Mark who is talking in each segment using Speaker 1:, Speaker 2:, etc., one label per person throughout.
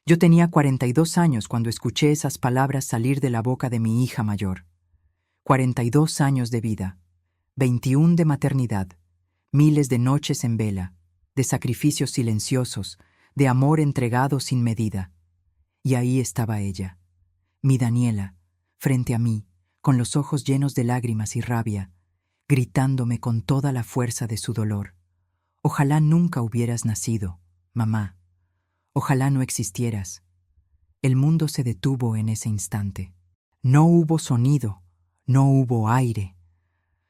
Speaker 1: Yo tenía 42 años cuando escuché esas palabras salir de la boca de mi hija mayor. 42 años de vida, 21 de maternidad, miles de noches en vela, de sacrificios silenciosos, de amor entregado sin medida. Y ahí estaba ella, mi Daniela, frente a mí, con los ojos llenos de lágrimas y rabia, gritándome con toda la fuerza de su dolor. Ojalá nunca hubieras nacido, mamá. Ojalá no existieras. El mundo se detuvo en ese instante. No hubo sonido, no hubo aire.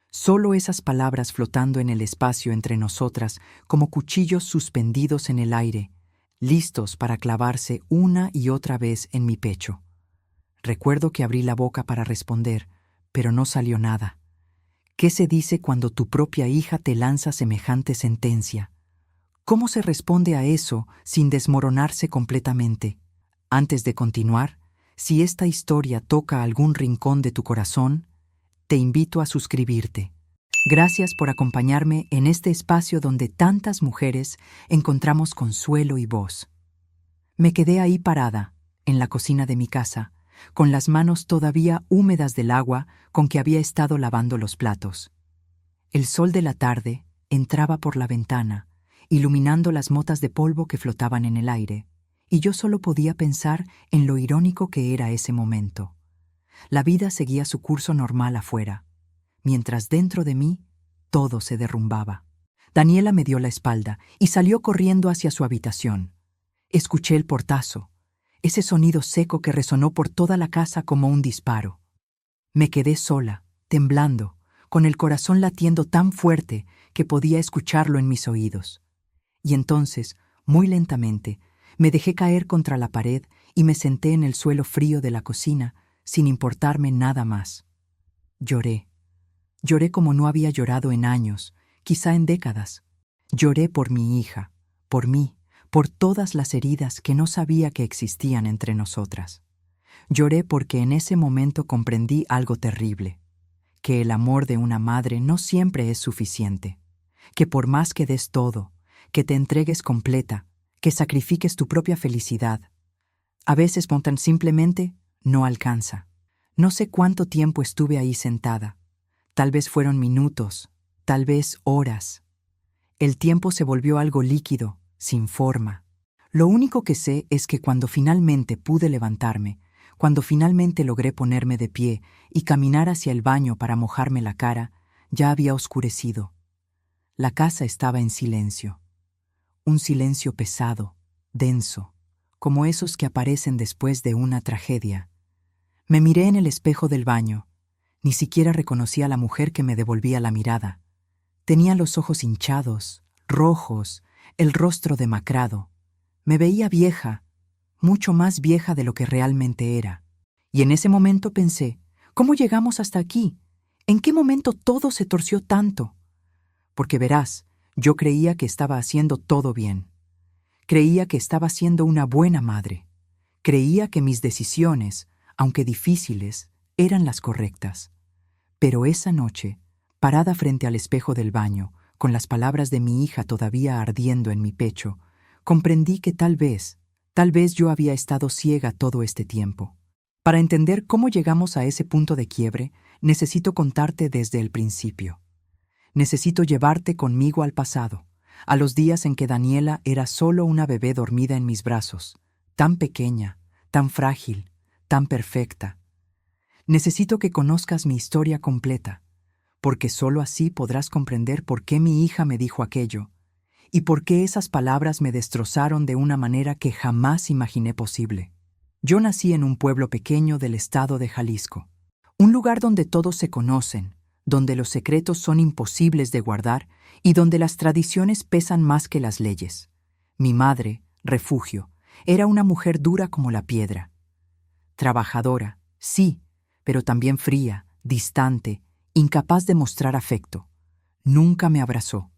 Speaker 1: Solo esas palabras flotando en el espacio entre nosotras como cuchillos suspendidos en el aire, listos para clavarse una y otra vez en mi pecho. Recuerdo que abrí la boca para responder, pero no salió nada. ¿Qué se dice cuando tu propia hija te lanza semejante sentencia? ¿Cómo se responde a eso sin desmoronarse completamente? Antes de continuar, si esta historia toca algún rincón de tu corazón, te invito a suscribirte. Gracias por acompañarme en este espacio donde tantas mujeres encontramos consuelo y voz. Me quedé ahí parada, en la cocina de mi casa, con las manos todavía húmedas del agua con que había estado lavando los platos. El sol de la tarde entraba por la ventana, iluminando las motas de polvo que flotaban en el aire, y yo solo podía pensar en lo irónico que era ese momento. La vida seguía su curso normal afuera, mientras dentro de mí todo se derrumbaba. Daniela me dio la espalda y salió corriendo hacia su habitación. Escuché el portazo, ese sonido seco que resonó por toda la casa como un disparo. Me quedé sola, temblando, con el corazón latiendo tan fuerte que podía escucharlo en mis oídos. Y entonces, muy lentamente, me dejé caer contra la pared y me senté en el suelo frío de la cocina, sin importarme nada más. Lloré. Lloré como no había llorado en años, quizá en décadas. Lloré por mi hija, por mí, por todas las heridas que no sabía que existían entre nosotras. Lloré porque en ese momento comprendí algo terrible, que el amor de una madre no siempre es suficiente, que por más que des todo, que te entregues completa, que sacrifiques tu propia felicidad, a veces tan simplemente no alcanza. No sé cuánto tiempo estuve ahí sentada. Tal vez fueron minutos, tal vez horas. El tiempo se volvió algo líquido, sin forma. Lo único que sé es que cuando finalmente pude levantarme, cuando finalmente logré ponerme de pie y caminar hacia el baño para mojarme la cara, ya había oscurecido. La casa estaba en silencio. Un silencio pesado, denso, como esos que aparecen después de una tragedia. Me miré en el espejo del baño. Ni siquiera reconocí a la mujer que me devolvía la mirada. Tenía los ojos hinchados, rojos, el rostro demacrado. Me veía vieja, mucho más vieja de lo que realmente era. Y en ese momento pensé, ¿cómo llegamos hasta aquí? ¿En qué momento todo se torció tanto? Porque verás, yo creía que estaba haciendo todo bien. Creía que estaba siendo una buena madre. Creía que mis decisiones, aunque difíciles, eran las correctas. Pero esa noche, parada frente al espejo del baño, con las palabras de mi hija todavía ardiendo en mi pecho, comprendí que tal vez yo había estado ciega todo este tiempo. Para entender cómo llegamos a ese punto de quiebre, necesito contarte desde el principio. Necesito llevarte conmigo al pasado, a los días en que Daniela era solo una bebé dormida en mis brazos, tan pequeña, tan frágil, tan perfecta. Necesito que conozcas mi historia completa, porque solo así podrás comprender por qué mi hija me dijo aquello, y por qué esas palabras me destrozaron de una manera que jamás imaginé posible. Yo nací en un pueblo pequeño del estado de Jalisco, un lugar donde todos se conocen, donde los secretos son imposibles de guardar y donde las tradiciones pesan más que las leyes. Mi madre, Refugio, era una mujer dura como la piedra. Trabajadora, sí, pero también fría, distante, incapaz de mostrar afecto. Nunca me abrazó,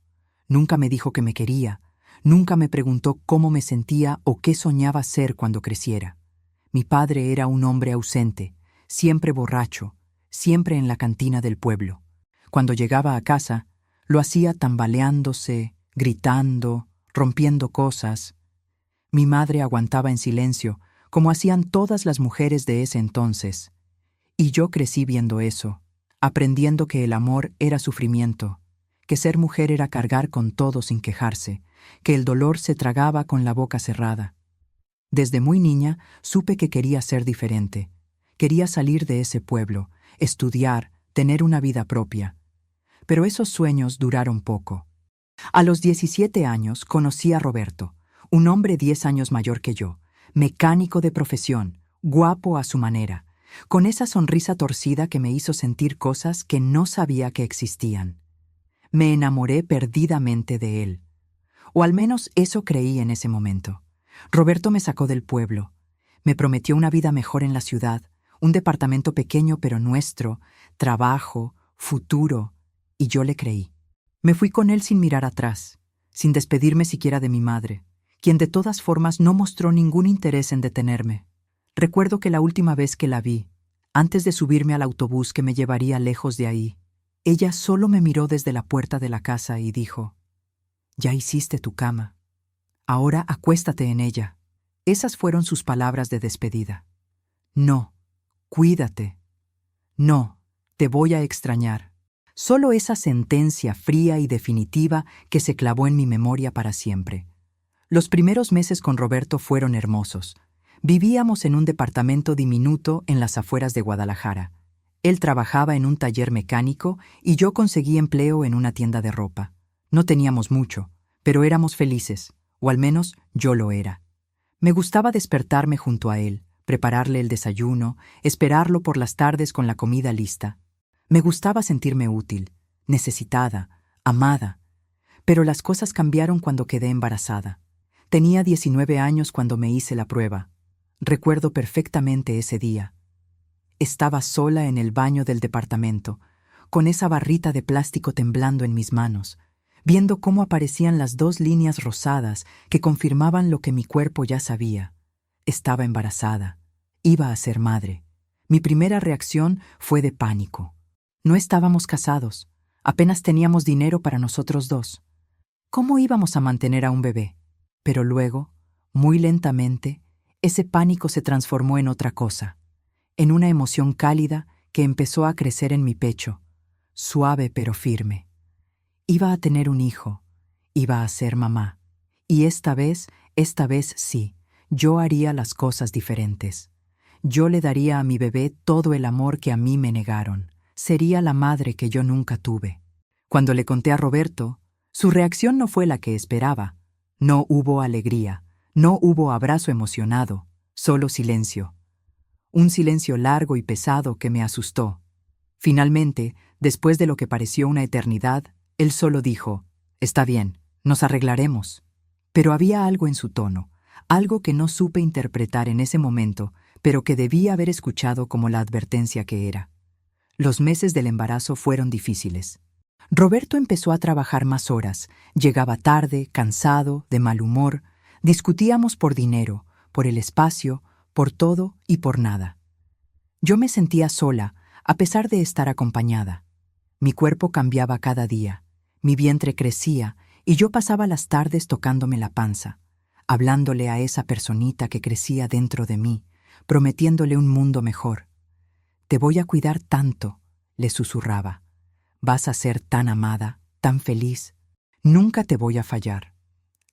Speaker 1: nunca me dijo que me quería, nunca me preguntó cómo me sentía o qué soñaba ser cuando creciera. Mi padre era un hombre ausente, siempre borracho, siempre en la cantina del pueblo. Cuando llegaba a casa, lo hacía tambaleándose, gritando, rompiendo cosas. Mi madre aguantaba en silencio, como hacían todas las mujeres de ese entonces. Y yo crecí viendo eso, aprendiendo que el amor era sufrimiento, que ser mujer era cargar con todo sin quejarse, que el dolor se tragaba con la boca cerrada. Desde muy niña supe que quería ser diferente. Quería salir de ese pueblo, estudiar, tener una vida propia. Pero esos sueños duraron poco. A los 17 años conocí a Roberto, un hombre 10 años mayor que yo, mecánico de profesión, guapo a su manera, con esa sonrisa torcida que me hizo sentir cosas que no sabía que existían. Me enamoré perdidamente de él. O al menos eso creí en ese momento. Roberto me sacó del pueblo. Me prometió una vida mejor en la ciudad, un departamento pequeño pero nuestro, trabajo, futuro, y yo le creí. Me fui con él sin mirar atrás, sin despedirme siquiera de mi madre, quien de todas formas no mostró ningún interés en detenerme. Recuerdo que la última vez que la vi, antes de subirme al autobús que me llevaría lejos de ahí, ella solo me miró desde la puerta de la casa y dijo: «Ya hiciste tu cama. Ahora acuéstate en ella». Esas fueron sus palabras de despedida. No, cuídate. No, te voy a extrañar. Solo esa sentencia fría y definitiva que se clavó en mi memoria para siempre. Los primeros meses con Roberto fueron hermosos. Vivíamos en un departamento diminuto en las afueras de Guadalajara. Él trabajaba en un taller mecánico y yo conseguí empleo en una tienda de ropa. No teníamos mucho, pero éramos felices, o al menos yo lo era. Me gustaba despertarme junto a él, prepararle el desayuno, esperarlo por las tardes con la comida lista. Me gustaba sentirme útil, necesitada, amada. Pero las cosas cambiaron cuando quedé embarazada. Tenía 19 años cuando me hice la prueba. Recuerdo perfectamente ese día. Estaba sola en el baño del departamento, con esa barrita de plástico temblando en mis manos, viendo cómo aparecían las 2 líneas rosadas que confirmaban lo que mi cuerpo ya sabía. Estaba embarazada. Iba a ser madre. Mi primera reacción fue de pánico. No estábamos casados. Apenas teníamos dinero para nosotros dos. ¿Cómo íbamos a mantener a un bebé? Pero luego, muy lentamente, ese pánico se transformó en otra cosa, en una emoción cálida que empezó a crecer en mi pecho, suave pero firme. Iba a tener un hijo, iba a ser mamá, y esta vez sí, yo haría las cosas diferentes. Yo le daría a mi bebé todo el amor que a mí me negaron. Sería la madre que yo nunca tuve. Cuando le conté a Roberto, su reacción no fue la que esperaba. No hubo alegría, no hubo abrazo emocionado, solo silencio. Un silencio largo y pesado que me asustó. Finalmente, después de lo que pareció una eternidad, él solo dijo: «Está bien, nos arreglaremos». Pero había algo en su tono, algo que no supe interpretar en ese momento, pero que debía haber escuchado como la advertencia que era. Los meses del embarazo fueron difíciles. Roberto empezó a trabajar más horas, llegaba tarde, cansado, de mal humor, discutíamos por dinero, por el espacio, por todo y por nada. Yo me sentía sola, a pesar de estar acompañada. Mi cuerpo cambiaba cada día, mi vientre crecía y yo pasaba las tardes tocándome la panza, hablándole a esa personita que crecía dentro de mí, prometiéndole un mundo mejor. «Te voy a cuidar tanto», le susurraba. «Vas a ser tan amada, tan feliz. Nunca te voy a fallar».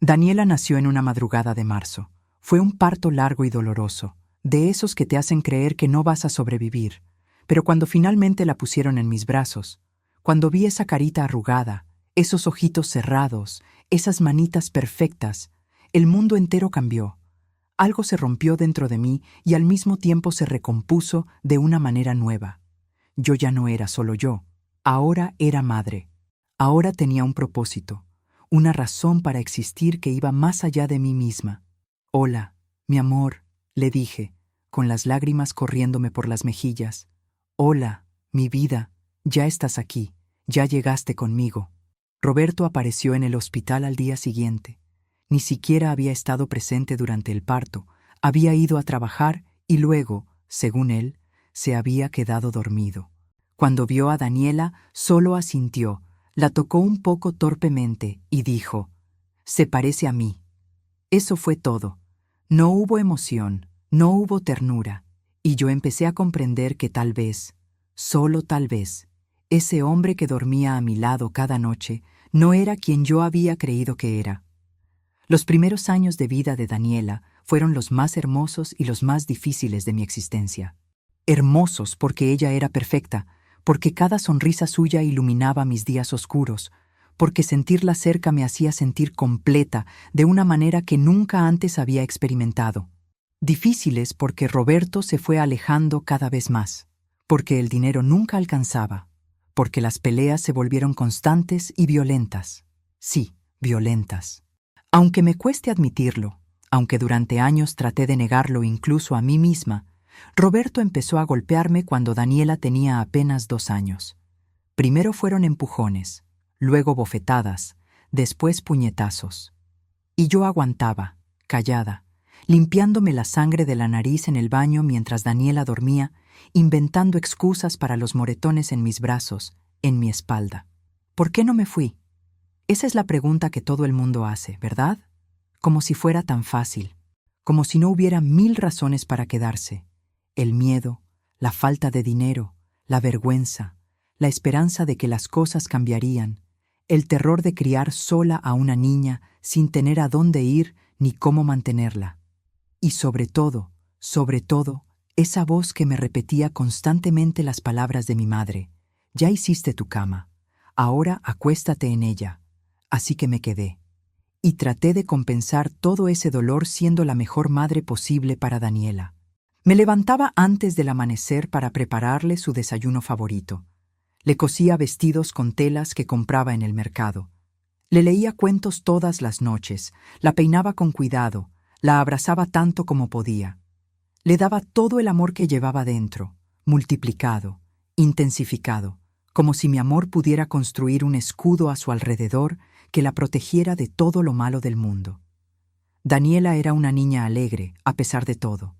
Speaker 1: Daniela nació en una madrugada de marzo. Fue un parto largo y doloroso, de esos que te hacen creer que no vas a sobrevivir. Pero cuando finalmente la pusieron en mis brazos, cuando vi esa carita arrugada, esos ojitos cerrados, esas manitas perfectas, el mundo entero cambió. Algo se rompió dentro de mí y al mismo tiempo se recompuso de una manera nueva. Yo ya no era solo yo, ahora era madre. Ahora tenía un propósito, una razón para existir que iba más allá de mí misma. «Hola, mi amor», le dije, con las lágrimas corriéndome por las mejillas. «Hola, mi vida, ya estás aquí, ya llegaste conmigo». Roberto apareció en el hospital al día siguiente. Ni siquiera había estado presente durante el parto, había ido a trabajar y luego, según él, se había quedado dormido. Cuando vio a Daniela, solo asintió, la tocó un poco torpemente y dijo: «Se parece a mí». Eso fue todo. No hubo emoción, no hubo ternura, y yo empecé a comprender que tal vez, solo tal vez, ese hombre que dormía a mi lado cada noche no era quien yo había creído que era. Los primeros años de vida de Daniela fueron los más hermosos y los más difíciles de mi existencia. Hermosos porque ella era perfecta, porque cada sonrisa suya iluminaba mis días oscuros, porque sentirla cerca me hacía sentir completa de una manera que nunca antes había experimentado. Difíciles porque Roberto se fue alejando cada vez más, porque el dinero nunca alcanzaba, porque las peleas se volvieron constantes y violentas. Sí, violentas. Aunque me cueste admitirlo, aunque durante años traté de negarlo incluso a mí misma, Roberto empezó a golpearme cuando Daniela tenía apenas 2 años. Primero fueron empujones, luego bofetadas, después puñetazos. Y yo aguantaba, callada, limpiándome la sangre de la nariz en el baño mientras Daniela dormía, inventando excusas para los moretones en mis brazos, en mi espalda. ¿Por qué no me fui? Esa es la pregunta que todo el mundo hace, ¿verdad? Como si fuera tan fácil, como si no hubiera 1000 razones para quedarse. El miedo, la falta de dinero, la vergüenza, la esperanza de que las cosas cambiarían, el terror de criar sola a una niña sin tener a dónde ir ni cómo mantenerla. Y sobre todo, esa voz que me repetía constantemente las palabras de mi madre: «Ya hiciste tu cama, ahora acuéstate en ella». Así que me quedé, y traté de compensar todo ese dolor siendo la mejor madre posible para Daniela. Me levantaba antes del amanecer para prepararle su desayuno favorito. Le cosía vestidos con telas que compraba en el mercado. Le leía cuentos todas las noches, la peinaba con cuidado, la abrazaba tanto como podía. Le daba todo el amor que llevaba dentro, multiplicado, intensificado, como si mi amor pudiera construir un escudo a su alrededor que la protegiera de todo lo malo del mundo. Daniela era una niña alegre, a pesar de todo.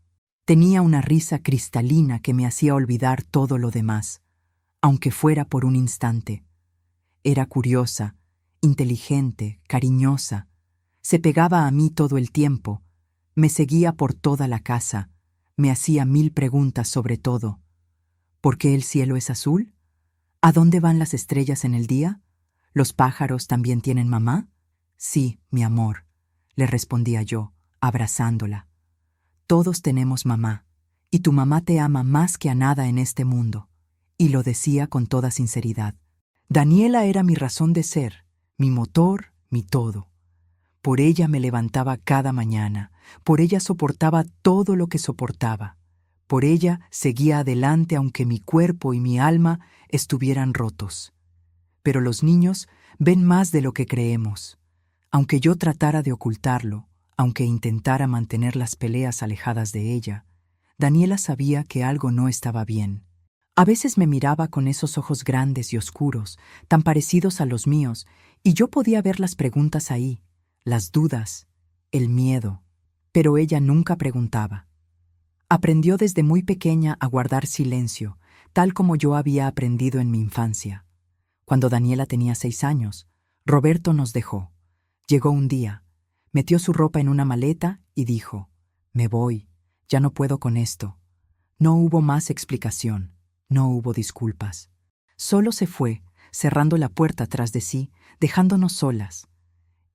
Speaker 1: Tenía una risa cristalina que me hacía olvidar todo lo demás, aunque fuera por un instante. Era curiosa, inteligente, cariñosa. Se pegaba a mí todo el tiempo, me seguía por toda la casa, me hacía 1000 preguntas sobre todo. ¿Por qué el cielo es azul? ¿A dónde van las estrellas en el día? ¿Los pájaros también tienen mamá? Sí, mi amor, le respondía yo, abrazándola. Todos tenemos mamá, y tu mamá te ama más que a nada en este mundo. Y lo decía con toda sinceridad. Daniela era mi razón de ser, mi motor, mi todo. Por ella me levantaba cada mañana, por ella soportaba todo lo que soportaba. Por ella seguía adelante aunque mi cuerpo y mi alma estuvieran rotos. Pero los niños ven más de lo que creemos. Aunque yo tratara de ocultarlo, aunque intentara mantener las peleas alejadas de ella, Daniela sabía que algo no estaba bien. A veces me miraba con esos ojos grandes y oscuros, tan parecidos a los míos, y yo podía ver las preguntas ahí, las dudas, el miedo. Pero ella nunca preguntaba. Aprendió desde muy pequeña a guardar silencio, tal como yo había aprendido en mi infancia. Cuando Daniela tenía 6 años, Roberto nos dejó. Llegó un día, metió su ropa en una maleta y dijo: «Me voy, ya no puedo con esto». No hubo más explicación, no hubo disculpas. Solo se fue, cerrando la puerta tras de sí, dejándonos solas.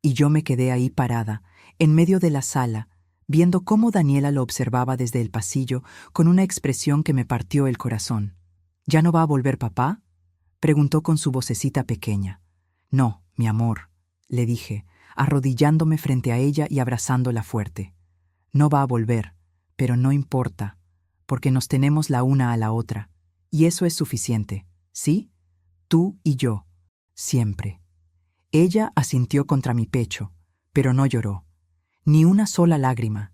Speaker 1: Y yo me quedé ahí parada, en medio de la sala, viendo cómo Daniela lo observaba desde el pasillo con una expresión que me partió el corazón. «¿Ya no va a volver papá?», preguntó con su vocecita pequeña. «No, mi amor», le dije, arrodillándome frente a ella y abrazándola fuerte. «No va a volver, pero no importa, porque nos tenemos la una a la otra, y eso es suficiente, ¿sí? Tú y yo, siempre». Ella asintió contra mi pecho, pero no lloró, ni una sola lágrima,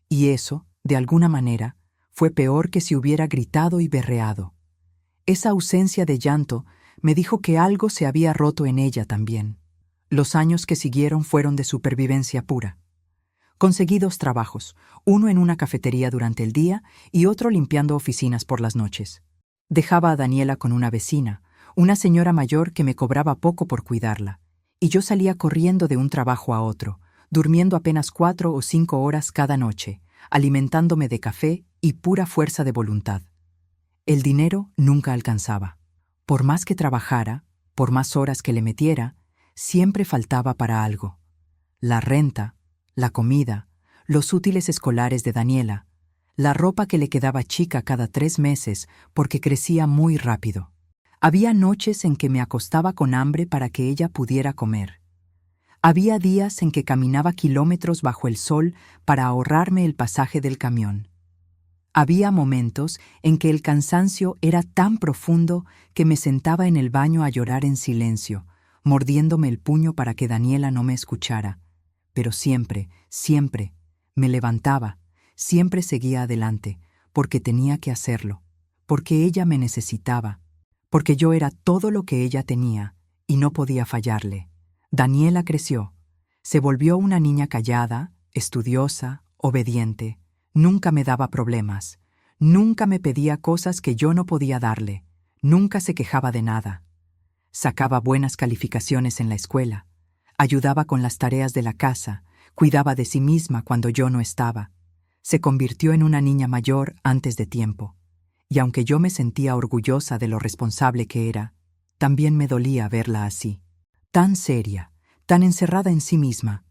Speaker 1: y eso, de alguna manera, fue peor que si hubiera gritado y berreado. Esa ausencia de llanto me dijo que algo se había roto en ella también. Los años que siguieron fueron de supervivencia pura. Conseguí 2 trabajos, uno en una cafetería durante el día y otro limpiando oficinas por las noches. Dejaba a Daniela con una vecina, una señora mayor que me cobraba poco por cuidarla, y yo salía corriendo de un trabajo a otro, durmiendo apenas 4 o 5 horas cada noche, alimentándome de café y pura fuerza de voluntad. El dinero nunca alcanzaba. Por más que trabajara, por más horas que le metiera, siempre faltaba para algo. La renta, la comida, los útiles escolares de Daniela, la ropa que le quedaba chica cada 3 meses porque crecía muy rápido. Había noches en que me acostaba con hambre para que ella pudiera comer. Había días en que caminaba kilómetros bajo el sol para ahorrarme el pasaje del camión. Había momentos en que el cansancio era tan profundo que me sentaba en el baño a llorar en silencio, mordiéndome el puño para que Daniela no me escuchara. Pero siempre, siempre, me levantaba, siempre seguía adelante, porque tenía que hacerlo, porque ella me necesitaba, porque yo era todo lo que ella tenía y no podía fallarle. Daniela creció. Se volvió una niña callada, estudiosa, obediente. Nunca me daba problemas. Nunca me pedía cosas que yo no podía darle. Nunca se quejaba de nada. Sacaba buenas calificaciones en la escuela. Ayudaba con las tareas de la casa. Cuidaba de sí misma cuando yo no estaba. Se convirtió en una niña mayor antes de tiempo. Y aunque yo me sentía orgullosa de lo responsable que era, también me dolía verla así. Tan seria, tan encerrada en sí misma.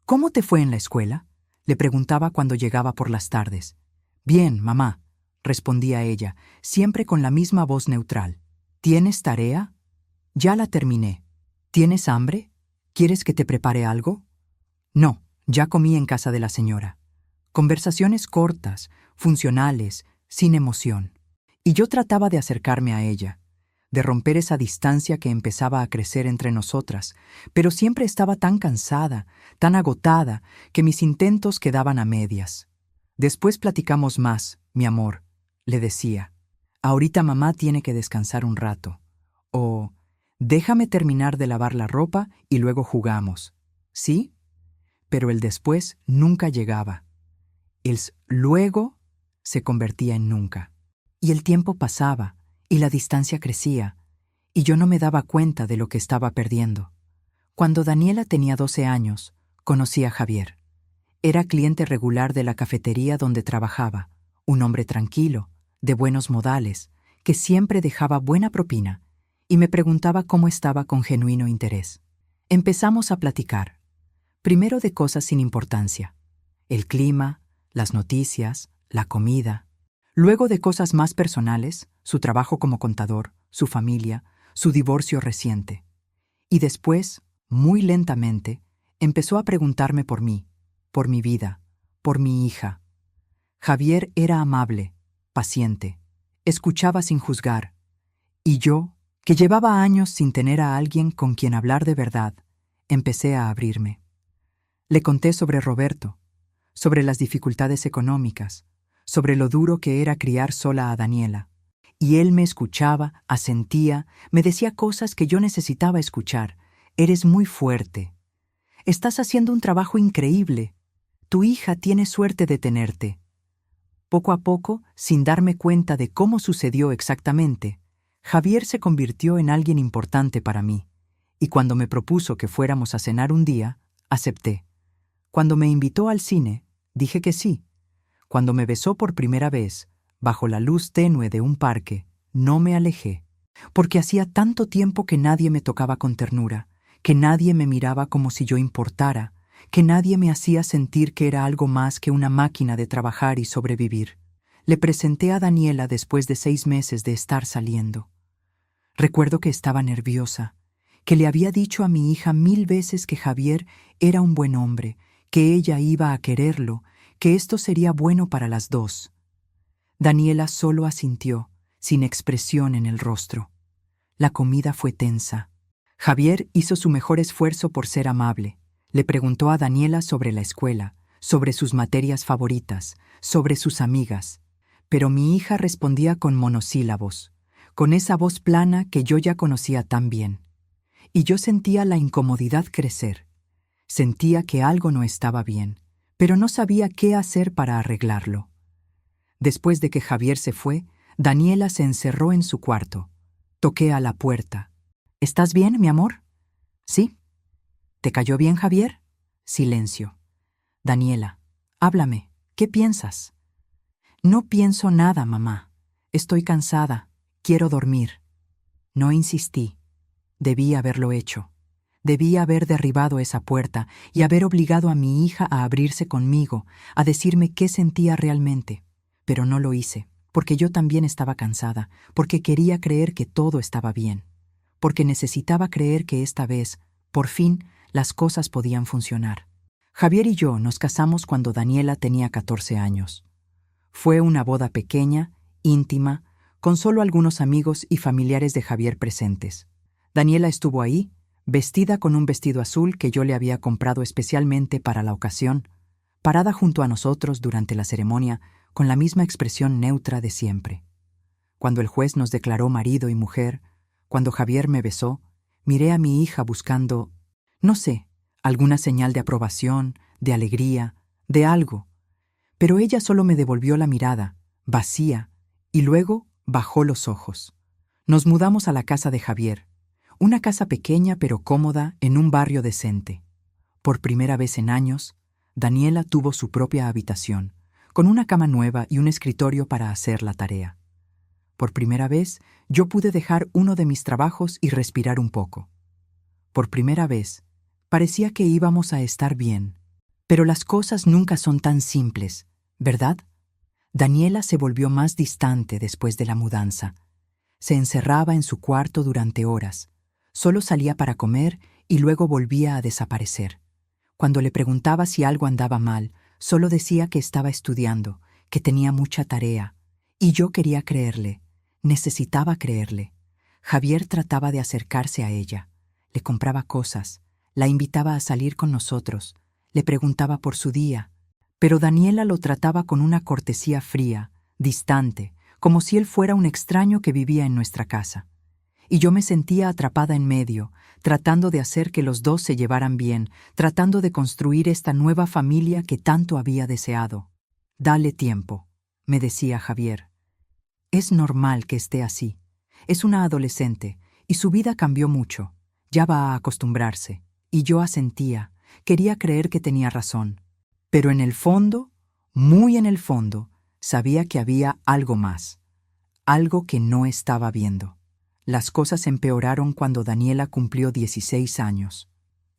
Speaker 1: ¿Cómo te fue en la escuela?, le preguntaba cuando llegaba por las tardes. Bien, mamá, respondía ella, siempre con la misma voz neutral. ¿Tienes tarea? Ya la terminé. ¿Tienes hambre? ¿Quieres que te prepare algo? No, ya comí en casa de la señora. Conversaciones cortas, funcionales, sin emoción. Y yo trataba de acercarme a ella, de romper esa distancia que empezaba a crecer entre nosotras, pero siempre estaba tan cansada, tan agotada, que mis intentos quedaban a medias. Después platicamos más, mi amor, le decía. Ahorita mamá tiene que descansar un rato. O, déjame terminar de lavar la ropa y luego jugamos. ¿Sí? Pero el después nunca llegaba. El luego se convertía en nunca. Y el tiempo pasaba, y la distancia crecía, y yo no me daba cuenta de lo que estaba perdiendo. Cuando Daniela tenía 12 años, conocí a Javier. Era cliente regular de la cafetería donde trabajaba, un hombre tranquilo, de buenos modales, que siempre dejaba buena propina, y me preguntaba cómo estaba con genuino interés. Empezamos a platicar, primero de cosas sin importancia, el clima, las noticias, la comida. Luego de cosas más personales, su trabajo como contador, su familia, su divorcio reciente. Y después, muy lentamente, empezó a preguntarme por mí, por mi vida, por mi hija. Javier era amable, paciente, escuchaba sin juzgar. Y yo, que llevaba años sin tener a alguien con quien hablar de verdad, empecé a abrirme. Le conté sobre Roberto, sobre las dificultades económicas, sobre lo duro que era criar sola a Daniela. Y él me escuchaba, asentía, me decía cosas que yo necesitaba escuchar. Eres muy fuerte. Estás haciendo un trabajo increíble. Tu hija tiene suerte de tenerte. Poco a poco, sin darme cuenta de cómo sucedió exactamente, Javier se convirtió en alguien importante para mí. Y cuando me propuso que fuéramos a cenar un día, acepté. Cuando me invitó al cine, dije que sí. Cuando me besó por primera vez, bajo la luz tenue de un parque, no me alejé, porque hacía tanto tiempo que nadie me tocaba con ternura, que nadie me miraba como si yo importara, que nadie me hacía sentir que era algo más que una máquina de trabajar y sobrevivir. Le presenté a Daniela después de 6 meses de estar saliendo. Recuerdo que estaba nerviosa, que le había dicho a mi hija 1000 veces que Javier era un buen hombre, que ella iba a quererlo, que esto sería bueno para las dos. Daniela solo asintió, sin expresión en el rostro. La comida fue tensa. Javier hizo su mejor esfuerzo por ser amable. Le preguntó a Daniela sobre la escuela, sobre sus materias favoritas, sobre sus amigas. Pero mi hija respondía con monosílabos, con esa voz plana que yo ya conocía tan bien. Y yo sentía la incomodidad crecer. Sentía que algo no estaba bien, pero no sabía qué hacer para arreglarlo. Después de que Javier se fue, Daniela se encerró en su cuarto. Toqué a la puerta. ¿Estás bien, mi amor? Sí. ¿Te cayó bien, Javier? Silencio. Daniela, háblame. ¿Qué piensas? No pienso nada, mamá. Estoy cansada. Quiero dormir. No insistí. Debí haberlo hecho. Debí haber derribado esa puerta y haber obligado a mi hija a abrirse conmigo, a decirme qué sentía realmente. Pero no lo hice, porque yo también estaba cansada, porque quería creer que todo estaba bien, porque necesitaba creer que esta vez, por fin, las cosas podían funcionar. Javier y yo nos casamos cuando Daniela tenía 14 años. Fue una boda pequeña, íntima, con solo algunos amigos y familiares de Javier presentes. Daniela estuvo ahí, vestida con un vestido azul que yo le había comprado especialmente para la ocasión, parada junto a nosotros durante la ceremonia con la misma expresión neutra de siempre. Cuando el juez nos declaró marido y mujer, cuando Javier me besó, miré a mi hija buscando, no sé, alguna señal de aprobación, de alegría, de algo. Pero ella solo me devolvió la mirada, vacía, y luego bajó los ojos. Nos mudamos a la casa de Javier, una casa pequeña pero cómoda en un barrio decente. Por primera vez en años, Daniela tuvo su propia habitación, con una cama nueva y un escritorio para hacer la tarea. Por primera vez, yo pude dejar uno de mis trabajos y respirar un poco. Por primera vez, parecía que íbamos a estar bien. Pero las cosas nunca son tan simples, ¿verdad? Daniela se volvió más distante después de la mudanza. Se encerraba en su cuarto durante horas. Solo salía para comer y luego volvía a desaparecer. Cuando le preguntaba si algo andaba mal, solo decía que estaba estudiando, que tenía mucha tarea. Y yo quería creerle. Necesitaba creerle. Javier trataba de acercarse a ella. Le compraba cosas. La invitaba a salir con nosotros. Le preguntaba por su día. Pero Daniela lo trataba con una cortesía fría, distante, como si él fuera un extraño que vivía en nuestra casa. Y yo me sentía atrapada en medio, tratando de hacer que los dos se llevaran bien, tratando de construir esta nueva familia que tanto había deseado. Dale tiempo, me decía Javier. Es normal que esté así. Es una adolescente, y su vida cambió mucho. Ya va a acostumbrarse. Y yo asentía, quería creer que tenía razón. Pero en el fondo, muy en el fondo, sabía que había algo más. Algo que no estaba viendo. Las cosas empeoraron cuando Daniela cumplió 16 años.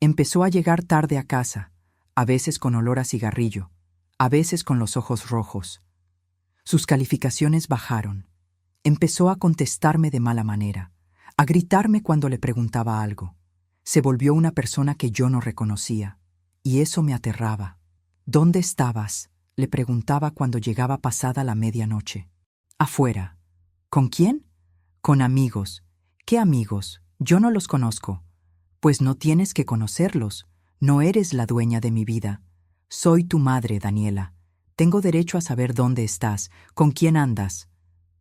Speaker 1: Empezó a llegar tarde a casa, a veces con olor a cigarrillo, a veces con los ojos rojos. Sus calificaciones bajaron. Empezó a contestarme de mala manera, a gritarme cuando le preguntaba algo. Se volvió una persona que yo no reconocía, y eso me aterraba. ¿Dónde estabas?, le preguntaba cuando llegaba pasada la medianoche. Afuera. ¿Con quién? Con amigos. ¿Qué amigos? Yo no los conozco. Pues no tienes que conocerlos. No eres la dueña de mi vida. Soy tu madre, Daniela. Tengo derecho a saber dónde estás, con quién andas.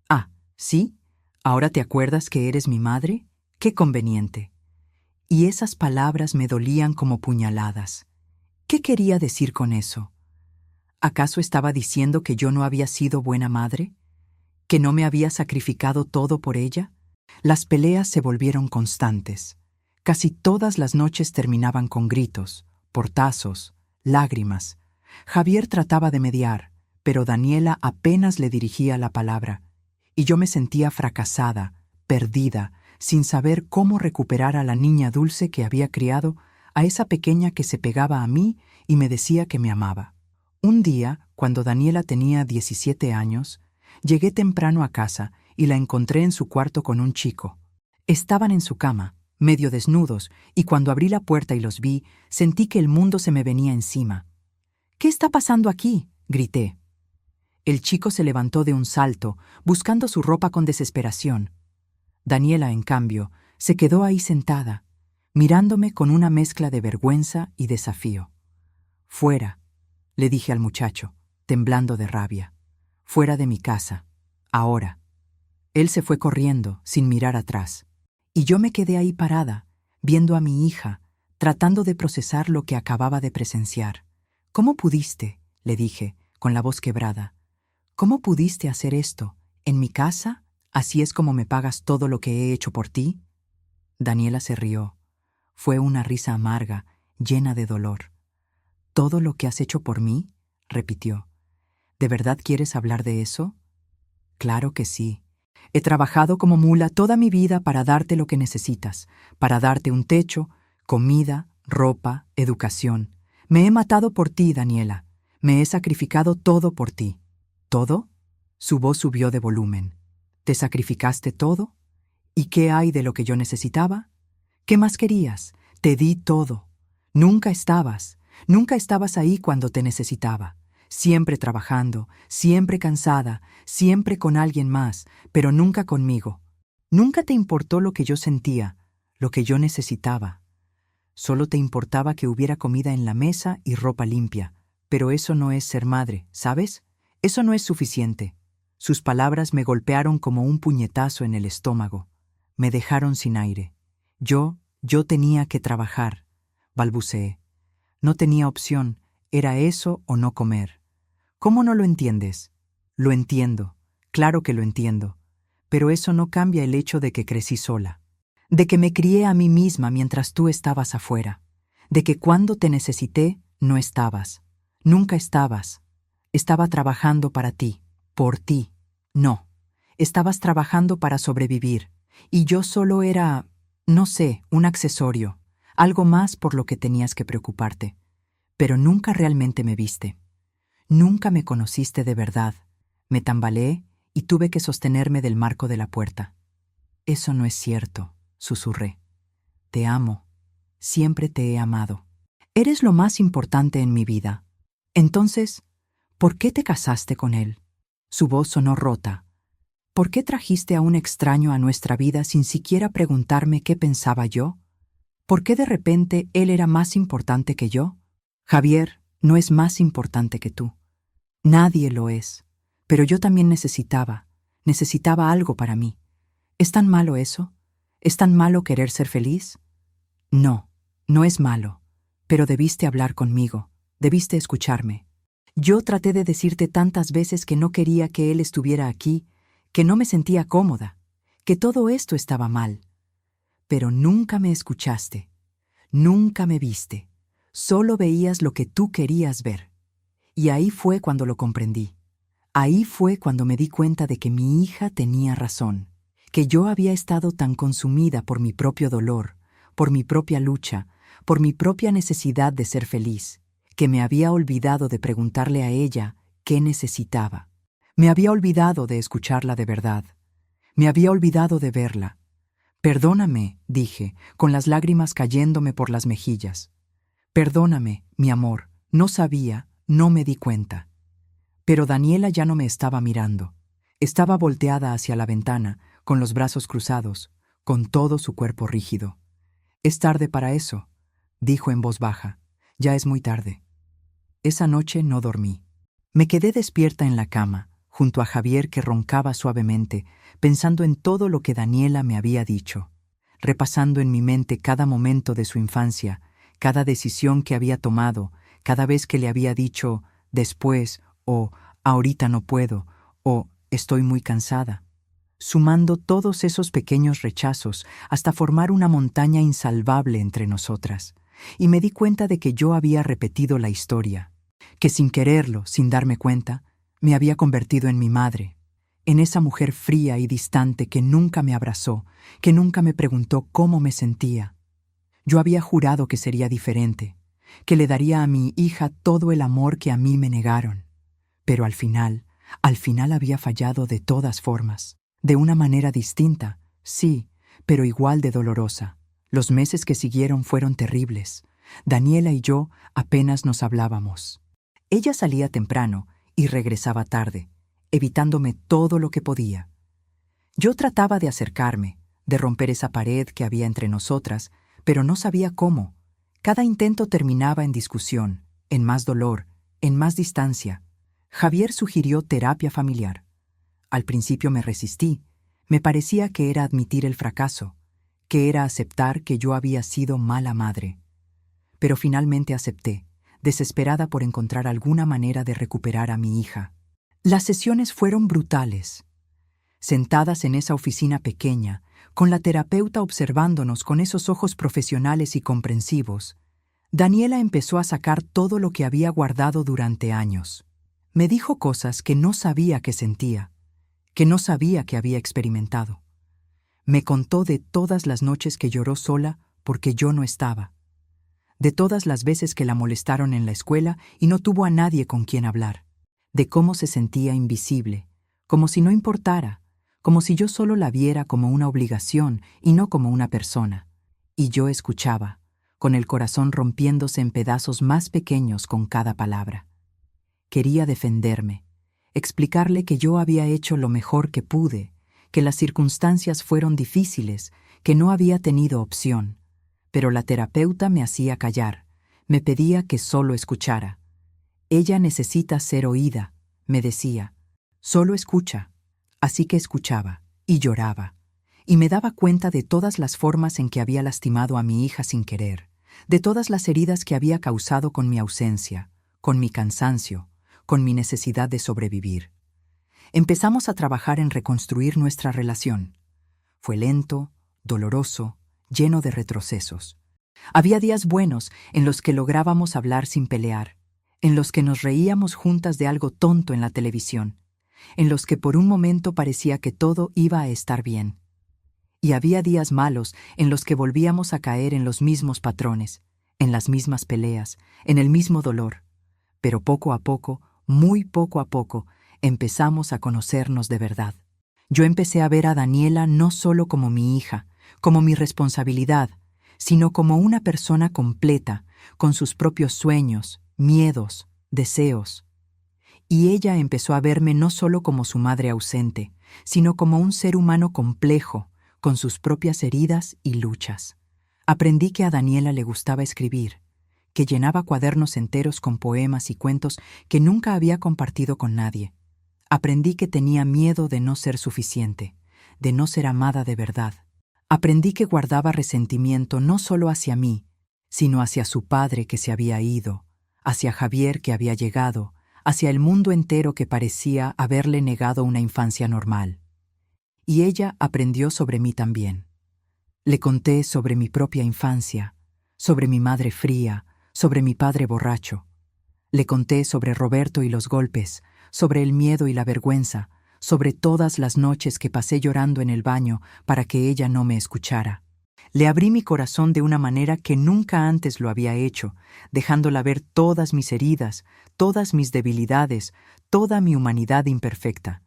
Speaker 1: Ah, ¿sí? ¿Ahora te acuerdas que eres mi madre? ¡Qué conveniente! Y esas palabras me dolían como puñaladas. ¿Qué quería decir con eso? ¿Acaso estaba diciendo que yo no había sido buena madre? ¿Que no me había sacrificado todo por ella? Las peleas se volvieron constantes. Casi todas las noches terminaban con gritos, portazos, lágrimas. Javier trataba de mediar, pero Daniela apenas le dirigía la palabra, y yo me sentía fracasada, perdida, sin saber cómo recuperar a la niña dulce que había criado, a esa pequeña que se pegaba a mí y me decía que me amaba. Un día, cuando Daniela tenía 17 años, llegué temprano a casa y la encontré en su cuarto con un chico. Estaban en su cama, medio desnudos, y cuando abrí la puerta y los vi, sentí que el mundo se me venía encima. «¿Qué está pasando aquí?», grité. El chico se levantó de un salto, buscando su ropa con desesperación. Daniela, en cambio, se quedó ahí sentada, mirándome con una mezcla de vergüenza y desafío. «Fuera», le dije al muchacho, temblando de rabia. «Fuera de mi casa. Ahora». Él se fue corriendo, sin mirar atrás. Y yo me quedé ahí parada, viendo a mi hija, tratando de procesar lo que acababa de presenciar. «¿Cómo pudiste?», le dije, con la voz quebrada. «¿Cómo pudiste hacer esto? ¿En mi casa? ¿Así es como me pagas todo lo que he hecho por ti?». Daniela se rió. Fue una risa amarga, llena de dolor. ¿Todo lo que has hecho por mí?, repitió. ¿De verdad quieres hablar de eso? Claro que sí. He trabajado como mula toda mi vida para darte lo que necesitas, para darte un techo, comida, ropa, educación. Me he matado por ti, Daniela. Me he sacrificado todo por ti. ¿Todo? Su voz subió de volumen. ¿Te sacrificaste todo? ¿Y qué hay de lo que yo necesitaba? ¿Qué más querías? Te di todo. Nunca estabas ahí cuando te necesitaba. Siempre trabajando, siempre cansada, siempre con alguien más, pero nunca conmigo. Nunca te importó lo que yo sentía, lo que yo necesitaba. Solo te importaba que hubiera comida en la mesa y ropa limpia. Pero eso no es ser madre, ¿sabes? Eso no es suficiente. Sus palabras me golpearon como un puñetazo en el estómago. Me dejaron sin aire. Yo tenía que trabajar, balbuceé. No tenía opción, era eso o no comer. ¿Cómo no lo entiendes? Lo entiendo, claro que lo entiendo. Pero eso no cambia el hecho de que crecí sola. De que me crié a mí misma mientras tú estabas afuera. De que cuando te necesité, no estabas. Nunca estabas. Estaba trabajando para ti, por ti. No, estabas trabajando para sobrevivir. Y yo solo era, no sé, un accesorio, algo más por lo que tenías que preocuparte. Pero nunca realmente me viste. Nunca me conociste de verdad. Me tambaleé y tuve que sostenerme del marco de la puerta. Eso no es cierto, susurré. Te amo. Siempre te he amado. Eres lo más importante en mi vida. Entonces, ¿por qué te casaste con él? Su voz sonó rota. ¿Por qué trajiste a un extraño a nuestra vida sin siquiera preguntarme qué pensaba yo? ¿Por qué de repente él era más importante que yo? Javier no es más importante que tú. Nadie lo es. Pero yo también necesitaba algo para mí. ¿Es tan malo eso? ¿Es tan malo querer ser feliz? No, no es malo. Pero debiste hablar conmigo, debiste escucharme. Yo traté de decirte tantas veces que no quería que él estuviera aquí, que no me sentía cómoda, que todo esto estaba mal. Pero nunca me escuchaste, nunca me viste, solo veías lo que tú querías ver. Y ahí fue cuando lo comprendí. Ahí fue cuando me di cuenta de que mi hija tenía razón, que yo había estado tan consumida por mi propio dolor, por mi propia lucha, por mi propia necesidad de ser feliz, que me había olvidado de preguntarle a ella qué necesitaba. Me había olvidado de escucharla de verdad. Me había olvidado de verla. Perdóname, dije, con las lágrimas cayéndome por las mejillas. Perdóname, mi amor, no sabía, no me di cuenta. Pero Daniela ya no me estaba mirando. Estaba volteada hacia la ventana, con los brazos cruzados, con todo su cuerpo rígido. «Es tarde para eso», dijo en voz baja. «Ya es muy tarde». Esa noche no dormí. Me quedé despierta en la cama, junto a Javier que roncaba suavemente, pensando en todo lo que Daniela me había dicho, repasando en mi mente cada momento de su infancia, cada decisión que había tomado, cada vez que le había dicho «después» o «ahorita no puedo» o «estoy muy cansada», sumando todos esos pequeños rechazos hasta formar una montaña insalvable entre nosotras. Y me di cuenta de que yo había repetido la historia, que sin quererlo, sin darme cuenta, me había convertido en mi madre, en esa mujer fría y distante que nunca me abrazó, que nunca me preguntó cómo me sentía. Yo había jurado que sería diferente, que le daría a mi hija todo el amor que a mí me negaron. Pero al final había fallado de todas formas, de una manera distinta, sí, pero igual de dolorosa. Los meses que siguieron fueron terribles. Daniela y yo apenas nos hablábamos. Ella salía temprano y regresaba tarde, evitándome todo lo que podía. Yo trataba de acercarme, de romper esa pared que había entre nosotras, pero no sabía cómo. Cada intento terminaba en discusión, en más dolor, en más distancia. Javier sugirió terapia familiar. Al principio me resistí. Me parecía que era admitir el fracaso, que era aceptar que yo había sido mala madre. Pero finalmente acepté, desesperada por encontrar alguna manera de recuperar a mi hija. Las sesiones fueron brutales. Sentadas en esa oficina pequeña, con la terapeuta observándonos con esos ojos profesionales y comprensivos, Daniela empezó a sacar todo lo que había guardado durante años. Me dijo cosas que no sabía que sentía, que no sabía que había experimentado. Me contó de todas las noches que lloró sola porque yo no estaba, de todas las veces que la molestaron en la escuela y no tuvo a nadie con quien hablar, de cómo se sentía invisible, como si no importara, como si yo solo la viera como una obligación y no como una persona. Y yo escuchaba, con el corazón rompiéndose en pedazos más pequeños con cada palabra. Quería defenderme, explicarle que yo había hecho lo mejor que pude, que las circunstancias fueron difíciles, que no había tenido opción. Pero la terapeuta me hacía callar, me pedía que solo escuchara. Ella necesita ser oída, me decía. Solo escucha. Así que escuchaba, y lloraba, y me daba cuenta de todas las formas en que había lastimado a mi hija sin querer, de todas las heridas que había causado con mi ausencia, con mi cansancio, con mi necesidad de sobrevivir. Empezamos a trabajar en reconstruir nuestra relación. Fue lento, doloroso, lleno de retrocesos. Había días buenos en los que lográbamos hablar sin pelear, en los que nos reíamos juntas de algo tonto en la televisión, en los que por un momento parecía que todo iba a estar bien. Y había días malos en los que volvíamos a caer en los mismos patrones, en las mismas peleas, en el mismo dolor. Pero poco a poco, muy poco a poco, empezamos a conocernos de verdad. Yo empecé a ver a Daniela no solo como mi hija, como mi responsabilidad, sino como una persona completa, con sus propios sueños, miedos, deseos. Y ella empezó a verme no solo como su madre ausente, sino como un ser humano complejo, con sus propias heridas y luchas. Aprendí que a Daniela le gustaba escribir, que llenaba cuadernos enteros con poemas y cuentos que nunca había compartido con nadie. Aprendí que tenía miedo de no ser suficiente, de no ser amada de verdad. Aprendí que guardaba resentimiento no solo hacia mí, sino hacia su padre que se había ido, hacia Javier que había llegado, hacia el mundo entero que parecía haberle negado una infancia normal. Y ella aprendió sobre mí también. Le conté sobre mi propia infancia, sobre mi madre fría, sobre mi padre borracho. Le conté sobre Roberto y los golpes, sobre el miedo y la vergüenza, sobre todas las noches que pasé llorando en el baño para que ella no me escuchara. Le abrí mi corazón de una manera que nunca antes lo había hecho, dejándola ver todas mis heridas, todas mis debilidades, toda mi humanidad imperfecta.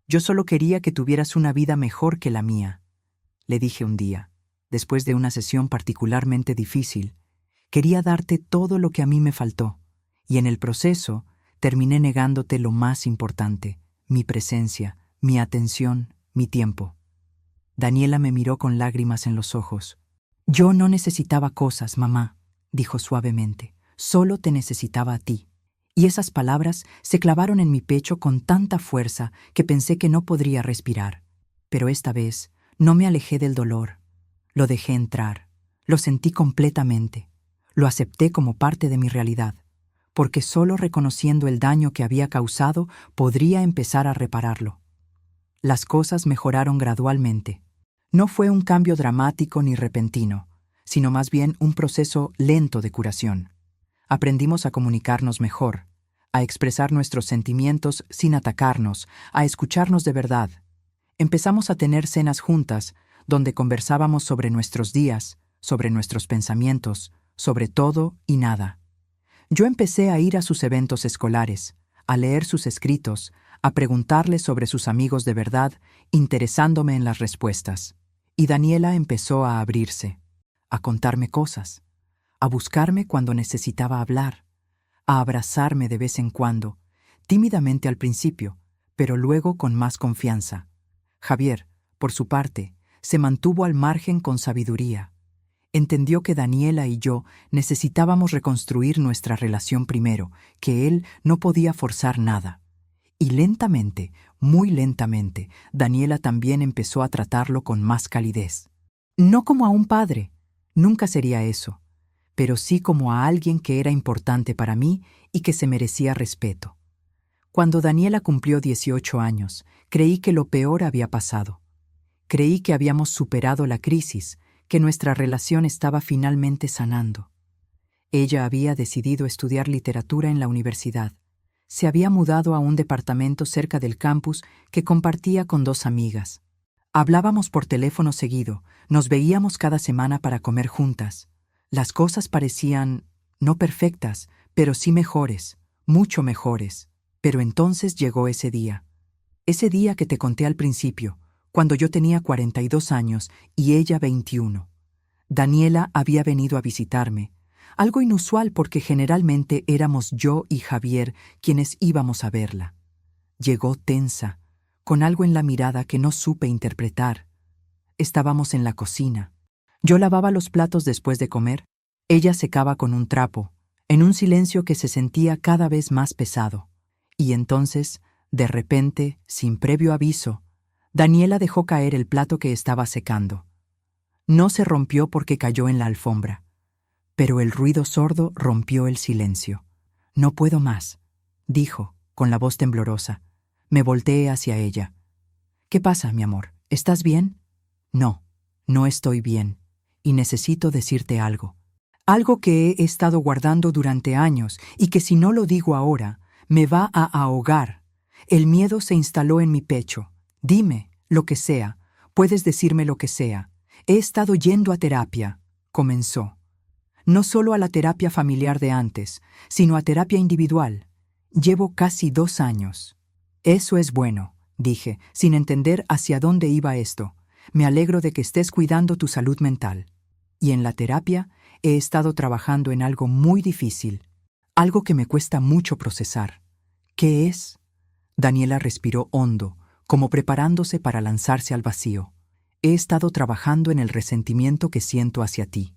Speaker 1: Yo solo quería que tuvieras una vida mejor que la mía, le dije un día, después de una sesión particularmente difícil. Quería darte todo lo que a mí me faltó, y en el proceso terminé negándote lo más importante, mi presencia, mi atención, mi tiempo. Daniela me miró con lágrimas en los ojos. Yo no necesitaba cosas, mamá, dijo suavemente. Solo te necesitaba a ti. Y esas palabras se clavaron en mi pecho con tanta fuerza que pensé que no podría respirar. Pero esta vez no me alejé del dolor. Lo dejé entrar. Lo sentí completamente. Lo acepté como parte de mi realidad, porque solo reconociendo el daño que había causado podría empezar a repararlo. Las cosas mejoraron gradualmente. No fue un cambio dramático ni repentino, sino más bien un proceso lento de curación. Aprendimos a comunicarnos mejor, a expresar nuestros sentimientos sin atacarnos, a escucharnos de verdad. Empezamos a tener cenas juntas, donde conversábamos sobre nuestros días, sobre nuestros pensamientos, sobre todo y nada. Yo empecé a ir a sus eventos escolares, a leer sus escritos, a preguntarle sobre sus amigos de verdad, interesándome en las respuestas. Y Daniela empezó a abrirse, a contarme cosas, a buscarme cuando necesitaba hablar, a abrazarme de vez en cuando, tímidamente al principio, pero luego con más confianza. Javier, por su parte, se mantuvo al margen con sabiduría. Entendió que Daniela y yo necesitábamos reconstruir nuestra relación primero, que él no podía forzar nada. Y lentamente, muy lentamente, Daniela también empezó a tratarlo con más calidez. No como a un padre, nunca sería eso, pero sí como a alguien que era importante para mí y que se merecía respeto. Cuando Daniela cumplió 18 años, creí que lo peor había pasado. Creí que habíamos superado la crisis, que nuestra relación estaba finalmente sanando. Ella había decidido estudiar literatura en la universidad. Se había mudado a un departamento cerca del campus que compartía con 2 amigas. Hablábamos por teléfono seguido, nos veíamos cada semana para comer juntas. Las cosas parecían no perfectas, pero sí mejores, mucho mejores. Pero entonces llegó ese día que te conté al principio, cuando yo tenía 42 años y ella 21. Daniela había venido a visitarme, algo inusual porque generalmente éramos yo y Javier quienes íbamos a verla. Llegó tensa, con algo en la mirada que no supe interpretar. Estábamos en la cocina. Yo lavaba los platos después de comer. Ella secaba con un trapo, en un silencio que se sentía cada vez más pesado. Y entonces, de repente, sin previo aviso, Daniela dejó caer el plato que estaba secando. No se rompió porque cayó en la alfombra, pero el ruido sordo rompió el silencio. «No puedo más», dijo, con la voz temblorosa. Me volteé hacia ella. «¿Qué pasa, mi amor? ¿Estás bien?» «No, no estoy bien, y necesito decirte algo. Algo que he estado guardando durante años y que si no lo digo ahora, me va a ahogar». El miedo se instaló en mi pecho. «Dime, lo que sea, puedes decirme lo que sea. He estado yendo a terapia», comenzó. «No solo a la terapia familiar de antes, sino a terapia individual. Llevo casi 2 años». «Eso es bueno», dije, sin entender hacia dónde iba esto. «Me alegro de que estés cuidando tu salud mental. Y en la terapia he estado trabajando en algo muy difícil, algo que me cuesta mucho procesar». «¿Qué es?». Daniela respiró hondo, como preparándose para lanzarse al vacío. «He estado trabajando en el resentimiento que siento hacia ti,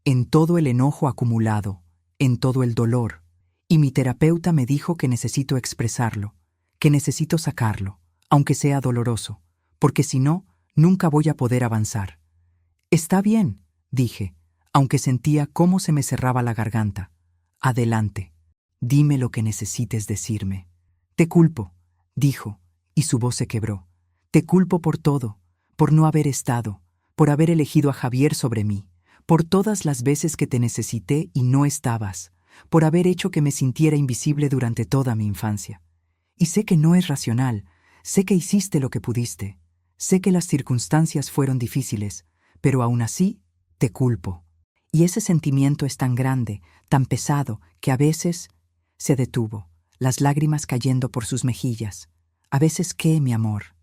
Speaker 1: en todo el enojo acumulado, en todo el dolor, y mi terapeuta me dijo que necesito expresarlo, que necesito sacarlo, aunque sea doloroso, porque si no, nunca voy a poder avanzar». «Está bien», dije, aunque sentía cómo se me cerraba la garganta. «Adelante, dime lo que necesites decirme». «Te culpo», dijo, y su voz se quebró. «Te culpo por todo, por no haber estado, por haber elegido a Javier sobre mí, por todas las veces que te necesité y no estabas, por haber hecho que me sintiera invisible durante toda mi infancia. Y sé que no es racional, sé que hiciste lo que pudiste, sé que las circunstancias fueron difíciles, pero aún así te culpo». Y ese sentimiento es tan grande, tan pesado, que a veces se detuvo, las lágrimas cayendo por sus mejillas. «¿A veces qué, mi amor?».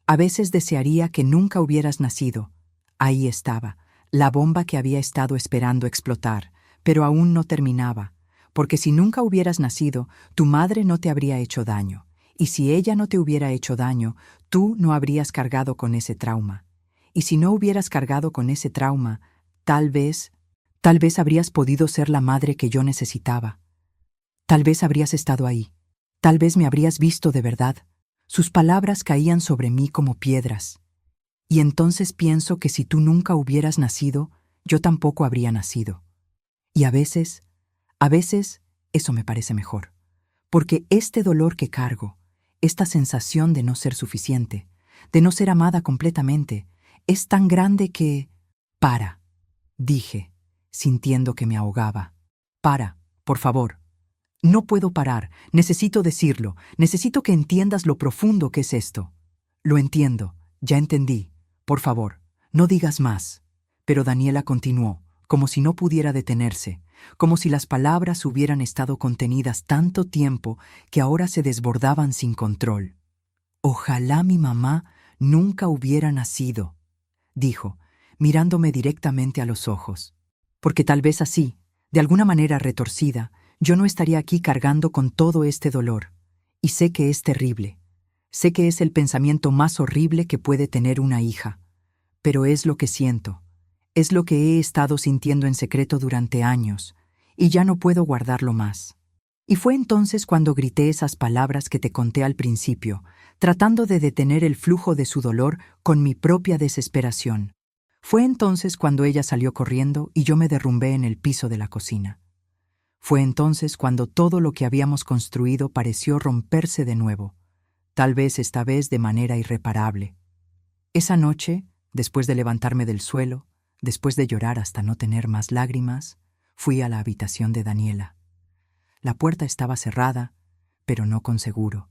Speaker 1: «A veces desearía que nunca hubieras nacido». Ahí estaba, la bomba que había estado esperando explotar, pero aún no terminaba, porque si nunca hubieras nacido, tu madre no te habría hecho daño, y si ella no te hubiera hecho daño, tú no habrías cargado con ese trauma. Y si no hubieras cargado con ese trauma, tal vez habrías podido ser la madre que yo necesitaba. Tal vez habrías estado ahí. Tal vez me habrías visto de verdad». Sus palabras caían sobre mí como piedras. «Y entonces pienso que si tú nunca hubieras nacido, yo tampoco habría nacido. Y a veces eso me parece mejor. Porque este dolor que cargo, esta sensación de no ser suficiente, de no ser amada completamente, es tan grande que...». «Para», dije, sintiendo que me ahogaba. «Para, por favor». «No puedo parar, necesito decirlo, necesito que entiendas lo profundo que es esto». «Lo entiendo, ya entendí. Por favor, no digas más». Pero Daniela continuó, como si no pudiera detenerse, como si las palabras hubieran estado contenidas tanto tiempo que ahora se desbordaban sin control. «Ojalá mi mamá nunca hubiera nacido», dijo, mirándome directamente a los ojos. «Porque tal vez así, de alguna manera retorcida, yo no estaría aquí cargando con todo este dolor. Y sé que es terrible. Sé que es el pensamiento más horrible que puede tener una hija. Pero es lo que siento. Es lo que he estado sintiendo en secreto durante años, y ya no puedo guardarlo más». Y fue entonces cuando grité esas palabras que te conté al principio, tratando de detener el flujo de su dolor con mi propia desesperación. Fue entonces cuando ella salió corriendo y yo me derrumbé en el piso de la cocina. Fue entonces cuando todo lo que habíamos construido pareció romperse de nuevo, tal vez esta vez de manera irreparable. Esa noche, después de levantarme del suelo, después de llorar hasta no tener más lágrimas, Fui a la habitación de Daniela. La puerta estaba cerrada, pero no con seguro.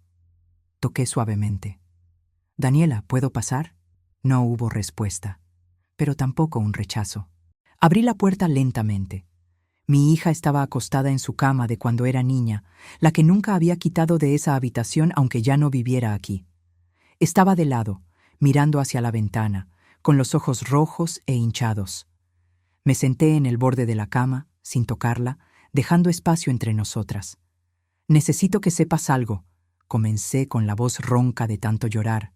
Speaker 1: Toqué suavemente. «Daniela, ¿puedo pasar?» No hubo respuesta, pero tampoco un rechazo. Abrí la puerta lentamente. Mi hija estaba acostada en su cama de cuando era niña, la que nunca había quitado de esa habitación aunque ya no viviera aquí. Estaba de lado, mirando hacia la ventana, con los ojos rojos e hinchados. Me senté en el borde de la cama, sin tocarla, dejando espacio entre nosotras. «Necesito que sepas algo», comencé con la voz ronca de tanto llorar.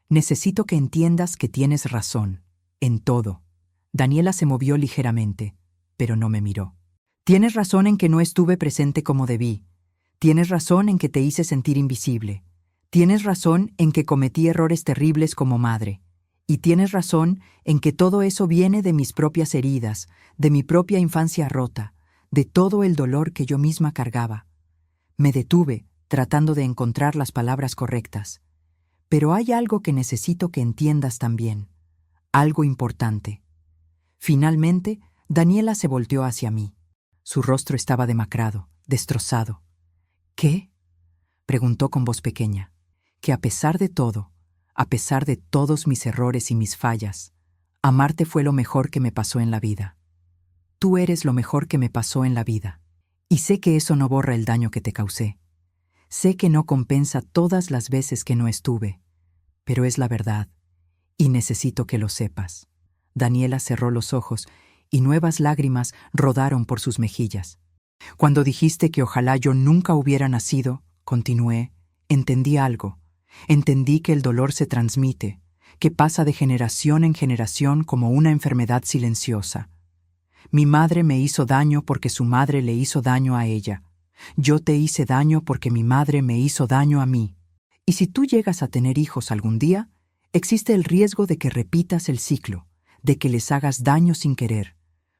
Speaker 1: «Necesito que entiendas que tienes razón, en todo». Daniela se movió ligeramente, pero no me miró. «Tienes razón en que no estuve presente como debí. Tienes razón en que te hice sentir invisible. Tienes razón en que cometí errores terribles como madre. Y tienes razón en que todo eso viene de mis propias heridas, de mi propia infancia rota, de todo el dolor que yo misma cargaba». Me detuve, tratando de encontrar las palabras correctas. «Pero hay algo que necesito que entiendas también. Algo importante». Finalmente, Daniela se volteó hacia mí. Su rostro estaba demacrado, destrozado. «¿Qué?», preguntó con voz pequeña. «Que a pesar de todo, a pesar de todos mis errores y mis fallas, amarte fue lo mejor que me pasó en la vida. Tú eres lo mejor que me pasó en la vida. Y sé que eso no borra el daño que te causé. Sé que no compensa todas las veces que no estuve, pero es la verdad, y necesito que lo sepas». Daniela cerró los ojos y nuevas lágrimas rodaron por sus mejillas. «Cuando dijiste que ojalá yo nunca hubiera nacido», continué, «entendí algo. Entendí que el dolor se transmite, que pasa de generación en generación como una enfermedad silenciosa. Mi madre me hizo daño porque su madre le hizo daño a ella. Yo te hice daño porque mi madre me hizo daño a mí. Y si tú llegas a tener hijos algún día, existe el riesgo de que repitas el ciclo, de que les hagas daño sin querer,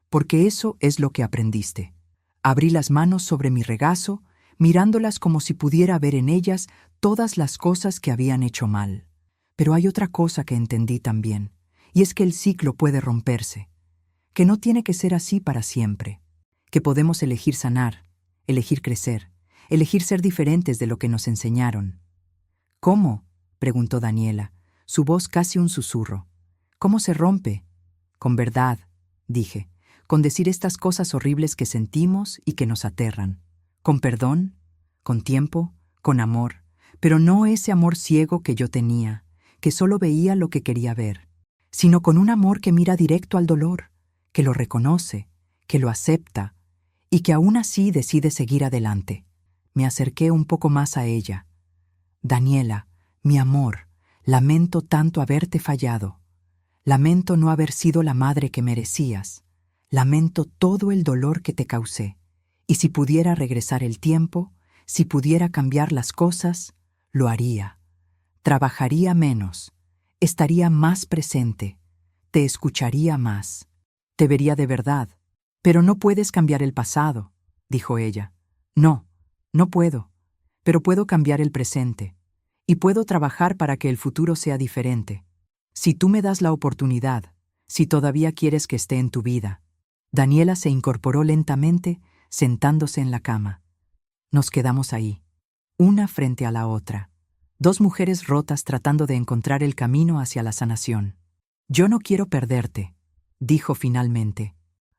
Speaker 1: porque eso es lo que aprendiste». Abrí las manos sobre mi regazo, mirándolas como si pudiera ver en ellas todas las cosas que habían hecho mal. Pero hay otra cosa que entendí también, y es que el ciclo puede romperse, que no tiene que ser así para siempre, que podemos elegir sanar, elegir crecer, elegir ser diferentes de lo que nos enseñaron. «¿Cómo?», preguntó Daniela, su voz casi un susurro. «¿Cómo se rompe?». «Con verdad», dije, «con decir estas cosas horribles que sentimos y que nos aterran. Con perdón, con tiempo, con amor, pero no ese amor ciego que yo tenía, que solo veía lo que quería ver, sino con un amor que mira directo al dolor, que lo reconoce, que lo acepta y que aún así decide seguir adelante». Me acerqué un poco más a ella. «Daniela, mi amor, lamento tanto haberte fallado. Lamento no haber sido la madre que merecías. Lamento todo el dolor que te causé. Y si pudiera regresar el tiempo, si pudiera cambiar las cosas, lo haría. Trabajaría menos, estaría más presente, te escucharía más, te vería de verdad. Pero no puedes cambiar el pasado», dijo ella. «No, no puedo, pero puedo cambiar el presente, y puedo trabajar para que el futuro sea diferente. Si tú me das la oportunidad, si todavía quieres que esté en tu vida». Daniela se incorporó lentamente, sentándose en la cama. Nos quedamos ahí, una frente a la otra, dos mujeres rotas tratando de encontrar el camino hacia la sanación. «Yo no quiero perderte», dijo finalmente.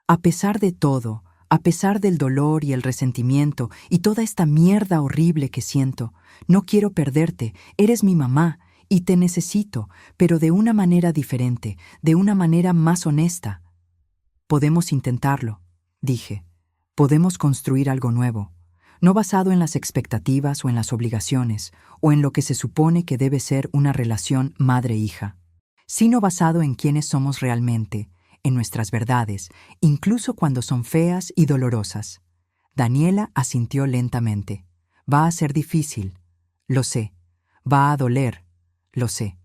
Speaker 1: «A pesar de todo, a pesar del dolor y el resentimiento y toda esta mierda horrible que siento, no quiero perderte. Eres mi mamá y te necesito, pero de una manera diferente, de una manera más honesta». «Podemos intentarlo», dije. «Podemos construir algo nuevo, no basado en las expectativas o en las obligaciones, o en lo que se supone que debe ser una relación madre-hija, sino basado en quiénes somos realmente, en nuestras verdades, incluso cuando son feas y dolorosas». Daniela asintió lentamente. «Va a ser difícil, lo sé. Va a doler, lo sé.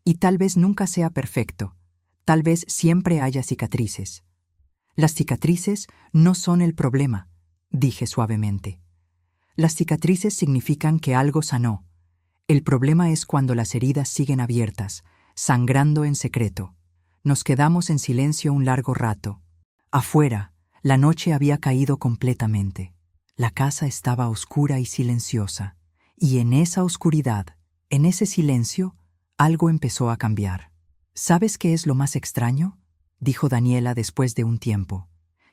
Speaker 1: Y tal vez nunca sea perfecto. Tal vez siempre haya cicatrices». «Las cicatrices no son el problema», dije suavemente. «Las cicatrices significan que algo sanó. El problema es cuando las heridas siguen abiertas, sangrando en secreto». Nos quedamos en silencio un largo rato. Afuera, La noche había caído completamente. La casa estaba oscura y silenciosa, y en esa oscuridad, en ese silencio, algo empezó a cambiar. ¿Sabes qué es lo más extraño?, dijo Daniela después de un tiempo.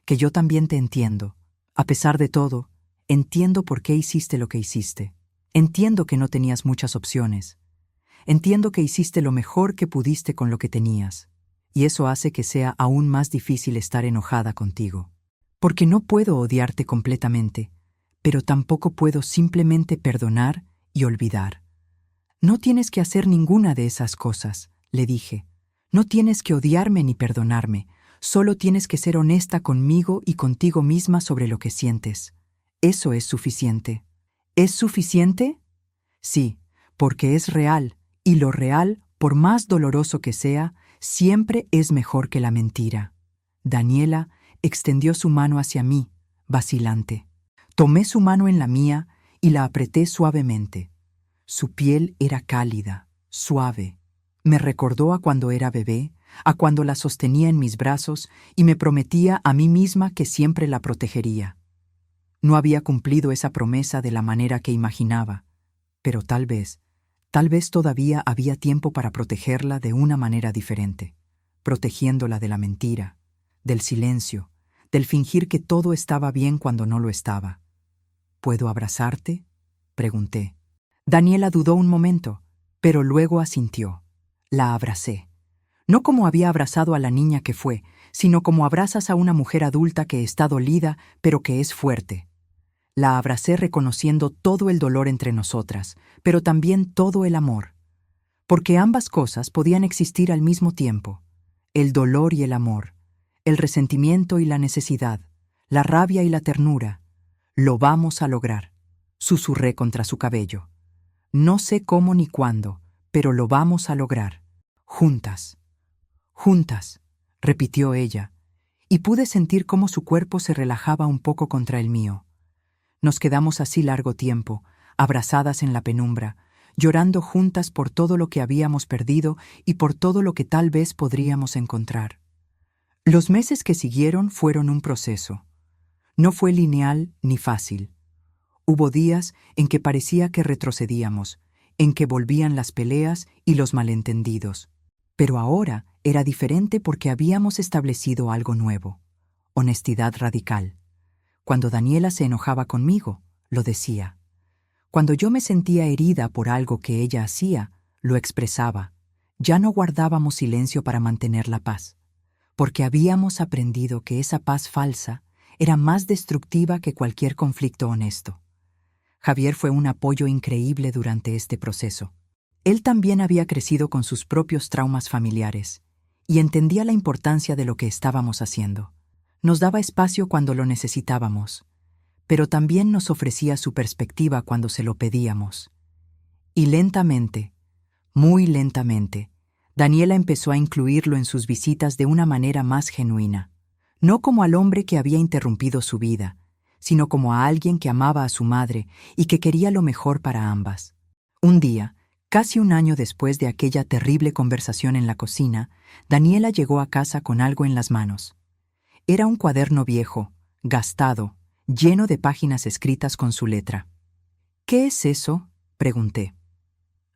Speaker 1: Que yo también te entiendo. A pesar de todo, entiendo por qué hiciste lo que hiciste. Entiendo que no tenías muchas opciones. Entiendo que hiciste lo mejor que pudiste con lo que tenías. Y eso hace que sea aún más difícil estar enojada contigo. Porque no puedo odiarte completamente, pero tampoco puedo simplemente perdonar y olvidar. No tienes que hacer ninguna de esas cosas, le dije. No tienes que odiarme ni perdonarme, solo tienes que ser honesta conmigo y contigo misma sobre lo que sientes. Eso es suficiente. ¿Es suficiente? Sí, porque es real, y lo real, por más doloroso que sea, siempre es mejor que la mentira. Daniela extendió su mano hacia mí, vacilante. Tomé su mano en la mía y la apreté suavemente. Su piel era cálida, suave. Me recordó a cuando era bebé, a cuando la sostenía en mis brazos y me prometía a mí misma que siempre la protegería. No había cumplido esa promesa de la manera que imaginaba, pero tal vez todavía había tiempo para protegerla de una manera diferente, protegiéndola de la mentira, del silencio, del fingir que todo estaba bien cuando no lo estaba. ¿Puedo abrazarte?, pregunté. Daniela dudó un momento, pero luego asintió. La abracé. No como había abrazado a la niña que fue, sino como abrazas a una mujer adulta que está dolida, pero que es fuerte. La abracé reconociendo todo el dolor entre nosotras, pero también todo el amor. Porque ambas cosas podían existir al mismo tiempo. El dolor y el amor, el resentimiento y la necesidad, la rabia y la ternura. Lo vamos a lograr, susurré contra su cabello. No sé cómo ni cuándo, pero lo vamos a lograr. Juntas. Juntas, repitió ella, y pude sentir cómo su cuerpo se relajaba un poco contra el mío. Nos quedamos así largo tiempo, abrazadas en la penumbra, llorando juntas por todo lo que habíamos perdido y por todo lo que tal vez podríamos encontrar. Los meses que siguieron fueron un proceso. No fue lineal ni fácil. Hubo días en que parecía que retrocedíamos, en que volvían las peleas y los malentendidos. Pero ahora era diferente porque habíamos establecido algo nuevo: honestidad radical. Cuando Daniela se enojaba conmigo, lo decía. Cuando yo me sentía herida por algo que ella hacía, lo expresaba. Ya no guardábamos silencio para mantener la paz, porque habíamos aprendido que esa paz falsa era más destructiva que cualquier conflicto honesto. Javier fue un apoyo increíble durante este proceso. Él también había crecido con sus propios traumas familiares y entendía la importancia de lo que estábamos haciendo. Nos daba espacio cuando lo necesitábamos, pero también nos ofrecía su perspectiva cuando se lo pedíamos. Y lentamente, muy lentamente, Daniela empezó a incluirlo en sus visitas de una manera más genuina, no como al hombre que había interrumpido su vida, sino como a alguien que amaba a su madre y que quería lo mejor para ambas. Un día, casi un año después de aquella terrible conversación en la cocina, Daniela llegó a casa con algo en las manos. Era un cuaderno viejo, gastado, lleno de páginas escritas con su letra. ¿Qué es eso?, pregunté.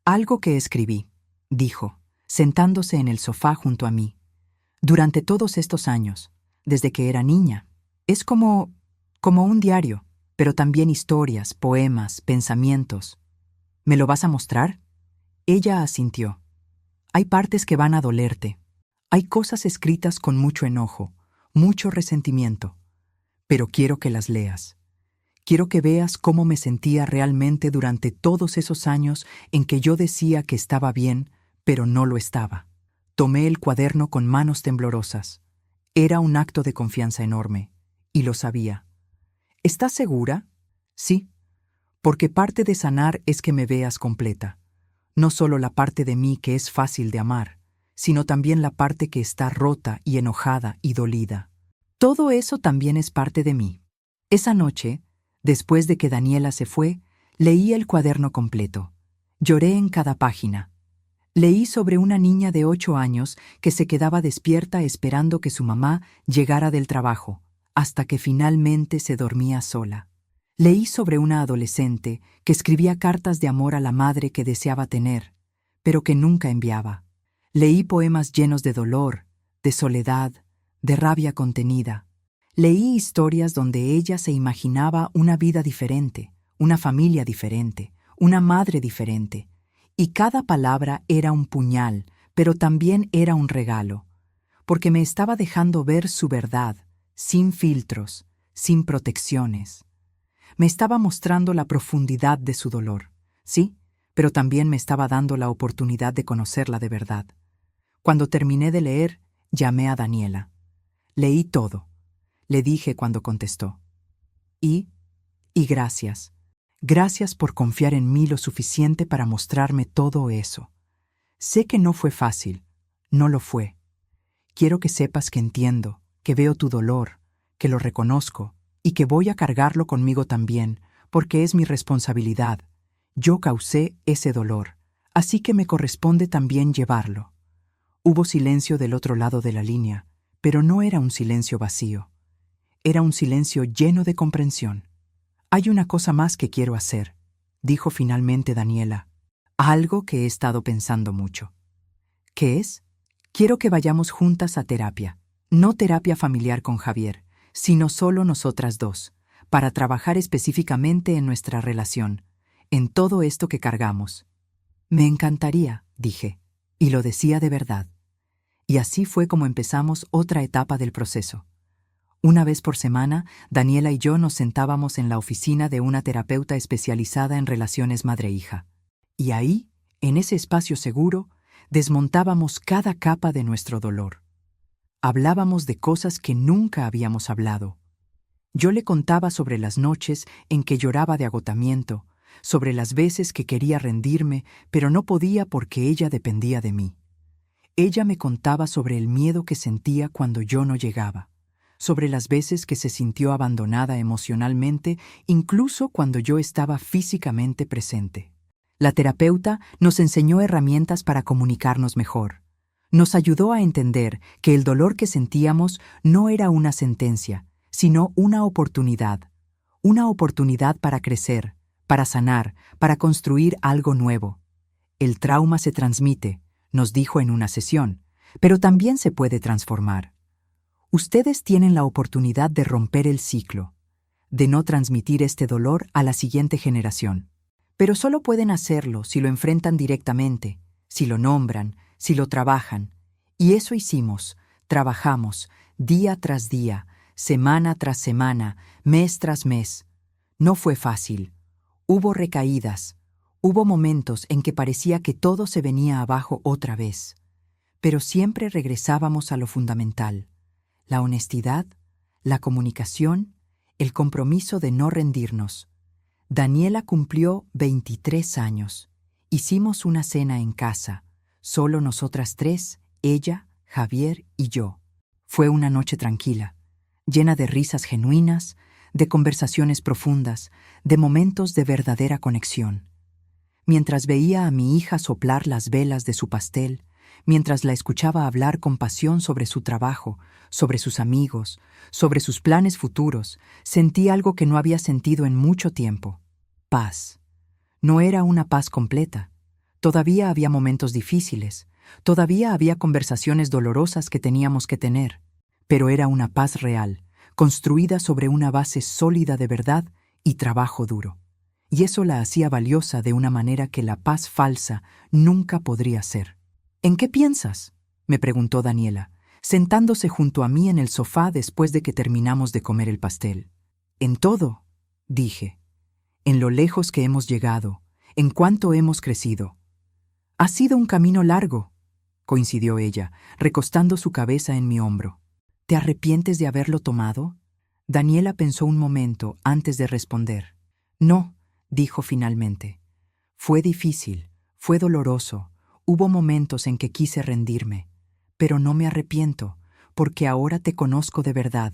Speaker 1: Algo que escribí, dijo, sentándose en el sofá junto a mí. Durante todos estos años, desde que era niña. Es como un diario, pero también historias, poemas, pensamientos. ¿Me lo vas a mostrar? Ella asintió. Hay partes que van a dolerte. Hay cosas escritas con mucho enojo, mucho resentimiento. Pero quiero que las leas. Quiero que veas cómo me sentía realmente durante todos esos años en que yo decía que estaba bien, pero no lo estaba. Tomé el cuaderno con manos temblorosas. Era un acto de confianza enorme, y lo sabía. ¿Estás segura? Sí, porque parte de sanar es que me veas completa. No solo la parte de mí que es fácil de amar, sino también la parte que está rota y enojada y dolida. Todo eso también es parte de mí. Esa noche, después de que Daniela se fue, leí el cuaderno completo. Lloré en cada página. Leí sobre una niña de 8 años que se quedaba despierta esperando que su mamá llegara del trabajo, hasta que finalmente se dormía sola. Leí sobre una adolescente que escribía cartas de amor a la madre que deseaba tener, pero que nunca enviaba. Leí poemas llenos de dolor, de soledad, de rabia contenida. Leí historias donde ella se imaginaba una vida diferente, una familia diferente, una madre diferente, y cada palabra era un puñal, pero también era un regalo, porque me estaba dejando ver su verdad, sin filtros, sin protecciones. Me estaba mostrando la profundidad de su dolor, sí, pero también me estaba dando la oportunidad de conocerla de verdad. Cuando terminé de leer, llamé a Daniela. Leí todo. Le dije cuando contestó. Y gracias. Gracias por confiar en mí lo suficiente para mostrarme todo eso. Sé que no fue fácil. No lo fue. Quiero que sepas que entiendo, que veo tu dolor, que lo reconozco y que voy a cargarlo conmigo también, porque es mi responsabilidad. Yo causé ese dolor, así que me corresponde también llevarlo. Hubo silencio del otro lado de la línea, pero no era un silencio vacío. Era un silencio lleno de comprensión. Hay una cosa más que quiero hacer, dijo finalmente Daniela. Algo que he estado pensando mucho. ¿Qué es? Quiero que vayamos juntas a terapia. No terapia familiar con Javier, sino solo nosotras dos, para trabajar específicamente en nuestra relación, en todo esto que cargamos. Me encantaría, dije, y lo decía de verdad. Y así fue como empezamos otra etapa del proceso. Una vez por semana, Daniela y yo nos sentábamos en la oficina de una terapeuta especializada en relaciones madre-hija. Y ahí, en ese espacio seguro, desmontábamos cada capa de nuestro dolor. Hablábamos de cosas que nunca habíamos hablado. Yo le contaba sobre las noches en que lloraba de agotamiento, sobre las veces que quería rendirme, pero no podía porque ella dependía de mí. Ella me contaba sobre el miedo que sentía cuando yo no llegaba, sobre las veces que se sintió abandonada emocionalmente, incluso cuando yo estaba físicamente presente. La terapeuta nos enseñó herramientas para comunicarnos mejor. Nos ayudó a entender que el dolor que sentíamos no era una sentencia, sino una oportunidad para crecer, para sanar, para construir algo nuevo. El trauma se transmite, nos dijo en una sesión, pero también se puede transformar. Ustedes tienen la oportunidad de romper el ciclo, de no transmitir este dolor a la siguiente generación. Pero solo pueden hacerlo si lo enfrentan directamente, si lo nombran, si lo trabajan. Y eso hicimos, trabajamos, día tras día, semana tras semana, mes tras mes. No fue fácil. Hubo recaídas. Hubo momentos en que parecía que todo se venía abajo otra vez. Pero siempre regresábamos a lo fundamental: la honestidad, la comunicación, el compromiso de no rendirnos. Daniela cumplió 23 años. Hicimos una cena en casa, solo nosotras tres, ella, Javier y yo. Fue una noche tranquila, llena de risas genuinas, de conversaciones profundas, de momentos de verdadera conexión. Mientras veía a mi hija soplar las velas de su pastel, mientras la escuchaba hablar con pasión sobre su trabajo, sobre sus amigos, sobre sus planes futuros, sentí algo que no había sentido en mucho tiempo: paz. No era una paz completa. Todavía había momentos difíciles, todavía había conversaciones dolorosas que teníamos que tener, pero era una paz real, construida sobre una base sólida de verdad y trabajo duro. Y eso la hacía valiosa de una manera que la paz falsa nunca podría ser. ¿En qué piensas?, me preguntó Daniela, sentándose junto a mí en el sofá después de que terminamos de comer el pastel. En todo, dije. En lo lejos que hemos llegado, en cuánto hemos crecido. Ha sido un camino largo, coincidió ella, recostando su cabeza en mi hombro. ¿Te arrepientes de haberlo tomado? Daniela pensó un momento antes de responder. No, dijo finalmente. Fue difícil, fue doloroso, hubo momentos en que quise rendirme, pero no me arrepiento, porque ahora te conozco de verdad,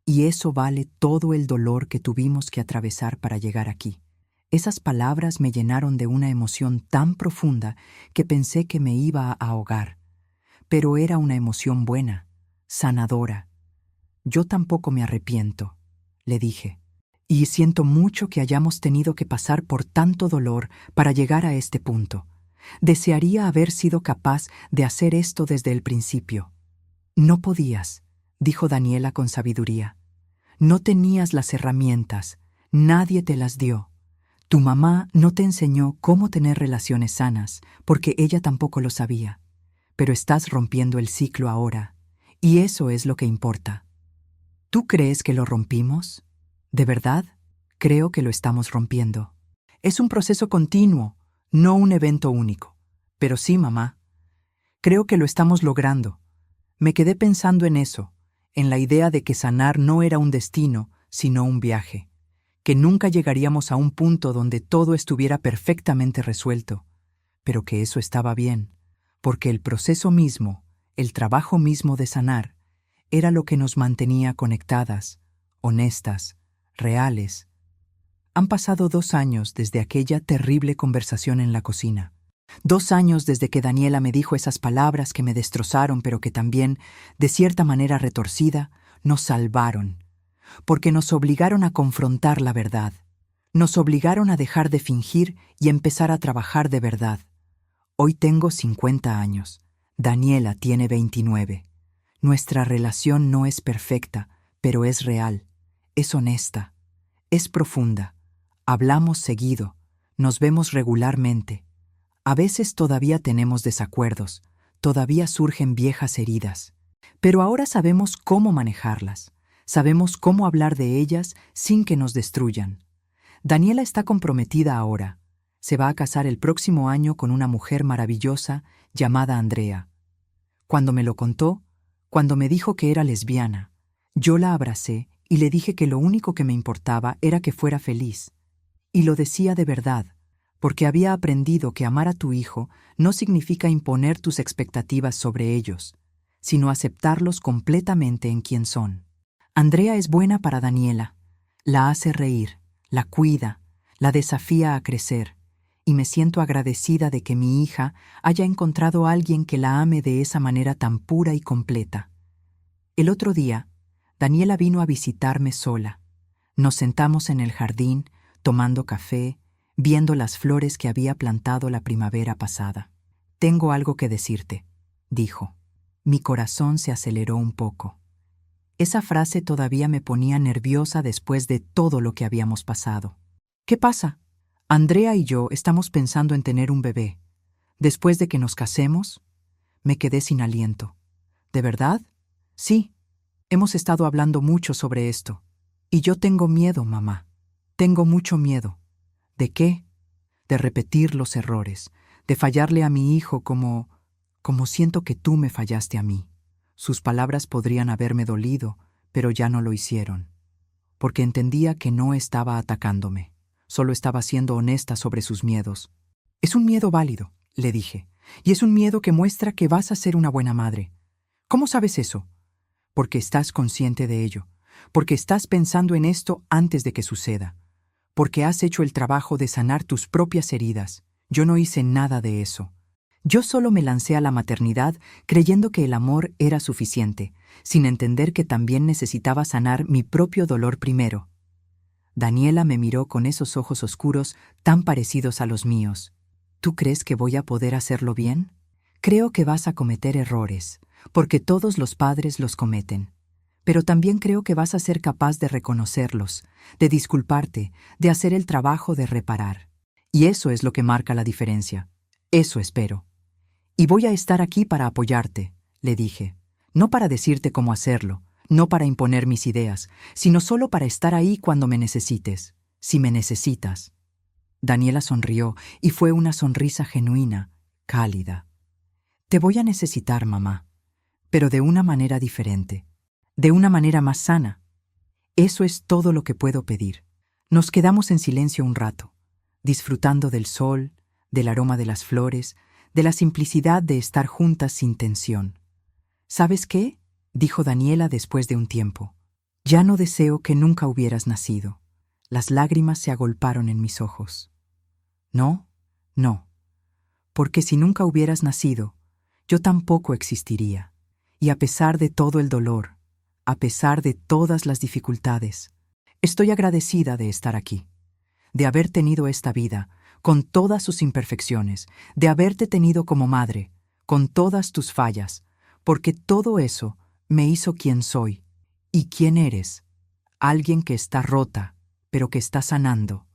Speaker 1: y eso vale todo el dolor que tuvimos que atravesar para llegar aquí. Esas palabras me llenaron de una emoción tan profunda que pensé que me iba a ahogar, pero era una emoción buena, sanadora. Yo tampoco me arrepiento, le dije, y siento mucho que hayamos tenido que pasar por tanto dolor para llegar a este punto. Desearía haber sido capaz de hacer esto desde el principio. No podías, dijo Daniela con sabiduría. No tenías las herramientas, nadie te las dio. Tu mamá no te enseñó cómo tener relaciones sanas, porque ella tampoco lo sabía. Pero estás rompiendo el ciclo ahora, y eso es lo que importa. ¿Tú crees que lo rompimos? ¿De verdad? Creo que lo estamos rompiendo. Es un proceso continuo, no un evento único. Pero sí, mamá. Creo que lo estamos logrando. Me quedé pensando en eso, en la idea de que sanar no era un destino, sino un viaje, que nunca llegaríamos a un punto donde todo estuviera perfectamente resuelto, pero que eso estaba bien, porque el proceso mismo, el trabajo mismo de sanar, era lo que nos mantenía conectadas, honestas, reales. Han pasado 2 años desde aquella terrible conversación en la cocina. 2 años desde que Daniela me dijo esas palabras que me destrozaron, pero que también, de cierta manera retorcida, nos salvaron, porque nos obligaron a confrontar la verdad. Nos obligaron a dejar de fingir y empezar a trabajar de verdad. Hoy tengo 50 años. Daniela tiene 29. Nuestra relación no es perfecta, pero es real, es honesta, es profunda. Hablamos seguido, nos vemos regularmente. A veces todavía tenemos desacuerdos, todavía surgen viejas heridas. Pero ahora sabemos cómo manejarlas, sabemos cómo hablar de ellas sin que nos destruyan. Daniela está comprometida ahora. Se va a casar el próximo año con una mujer maravillosa llamada Andrea. Cuando me lo contó, cuando me dijo que era lesbiana, yo la abracé y le dije que lo único que me importaba era que fuera feliz. Y lo decía de verdad, porque había aprendido que amar a tu hijo no significa imponer tus expectativas sobre ellos, sino aceptarlos completamente en quien son. Andrea es buena para Daniela, la hace reír, la cuida, la desafía a crecer, y me siento agradecida de que mi hija haya encontrado a alguien que la ame de esa manera tan pura y completa. El otro día, Daniela vino a visitarme sola. Nos sentamos en el jardín, tomando café, viendo las flores que había plantado la primavera pasada. «Tengo algo que decirte», dijo. Mi corazón se aceleró un poco. Esa frase todavía me ponía nerviosa después de todo lo que habíamos pasado. «¿Qué pasa? Andrea y yo estamos pensando en tener un bebé. Después de que nos casemos». Me quedé sin aliento. «¿De verdad?» «Sí. Hemos estado hablando mucho sobre esto. Y yo tengo miedo, mamá. Tengo mucho miedo». «¿De qué?» «De repetir los errores, de fallarle a mi hijo como siento que tú me fallaste a mí». Sus palabras podrían haberme dolido, pero ya no lo hicieron, porque entendía que no estaba atacándome, solo estaba siendo honesta sobre sus miedos. «Es un miedo válido», le dije, «y es un miedo que muestra que vas a ser una buena madre. ¿Cómo sabes eso?» «Porque estás consciente de ello, porque estás pensando en esto antes de que suceda, porque has hecho el trabajo de sanar tus propias heridas. Yo no hice nada de eso. Yo solo me lancé a la maternidad creyendo que el amor era suficiente, sin entender que también necesitaba sanar mi propio dolor primero». Daniela me miró con esos ojos oscuros tan parecidos a los míos. «¿Tú crees que voy a poder hacerlo bien? Creo que vas a cometer errores, porque todos los padres los cometen. Pero también creo que vas a ser capaz de reconocerlos, de disculparte, de hacer el trabajo de reparar. Y eso es lo que marca la diferencia. Eso espero. Y voy a estar aquí para apoyarte», le dije. «No para decirte cómo hacerlo, no para imponer mis ideas, sino solo para estar ahí cuando me necesites, si me necesitas». Daniela sonrió y fue una sonrisa genuina, cálida. «Te voy a necesitar, mamá, pero de una manera diferente, de una manera más sana. Eso es todo lo que puedo pedir». Nos quedamos en silencio un rato, disfrutando del sol, del aroma de las flores, de la simplicidad de estar juntas sin tensión. «¿Sabes qué?», dijo Daniela después de un tiempo. «Ya no deseo que nunca hubieras nacido». Las lágrimas se agolparon en mis ojos. «No, no, porque si nunca hubieras nacido, yo tampoco existiría. Y a pesar de todo el dolor, a pesar de todas las dificultades. Estoy agradecida de estar aquí, de haber tenido esta vida, con todas sus imperfecciones, de haberte tenido como madre, con todas tus fallas, porque todo eso me hizo quien soy y quién eres. Alguien que está rota, pero que está sanando.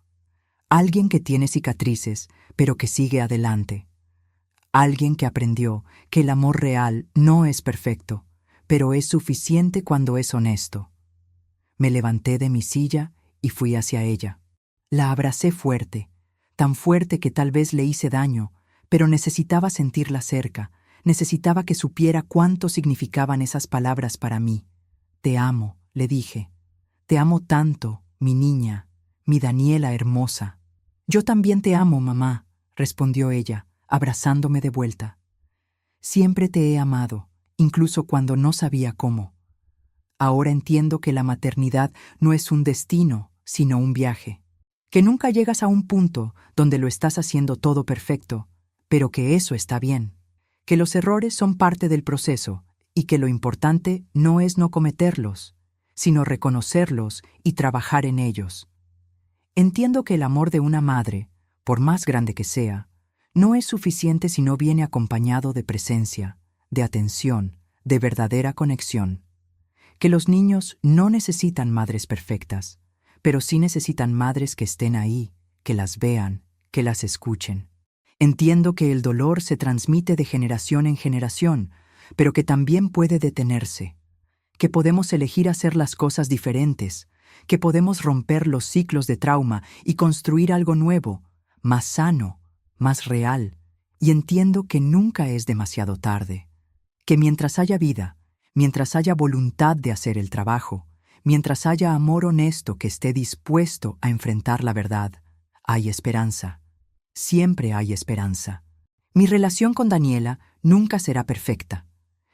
Speaker 1: Alguien que tiene cicatrices, pero que sigue adelante. Alguien que aprendió que el amor real no es perfecto, pero es suficiente cuando es honesto. Me levanté de mi silla y fui hacia ella. La abracé fuerte, tan fuerte que tal vez le hice daño, pero necesitaba sentirla cerca, necesitaba que supiera cuánto significaban esas palabras para mí. Te amo, le dije. Te amo tanto, mi niña, mi Daniela hermosa. Yo también te amo, mamá, respondió ella, abrazándome de vuelta. Siempre te he amado, incluso cuando no sabía cómo. Ahora entiendo que la maternidad no es un destino, sino un viaje. Que nunca llegas a un punto donde lo estás haciendo todo perfecto, pero que eso está bien. Que los errores son parte del proceso y que lo importante no es no cometerlos, sino reconocerlos y trabajar en ellos. Entiendo que el amor de una madre, por más grande que sea, no es suficiente si no viene acompañado de presencia, de atención, de verdadera conexión. Que los niños no necesitan madres perfectas, pero sí necesitan madres que estén ahí, que las vean, que las escuchen. Entiendo que el dolor se transmite de generación en generación, pero que también puede detenerse. Que podemos elegir hacer las cosas diferentes, que podemos romper los ciclos de trauma y construir algo nuevo, más sano, más real. Y entiendo que nunca es demasiado tarde. Que mientras haya vida, mientras haya voluntad de hacer el trabajo, mientras haya amor honesto que esté dispuesto a enfrentar la verdad, hay esperanza. Siempre hay esperanza. Mi relación con Daniela nunca será perfecta.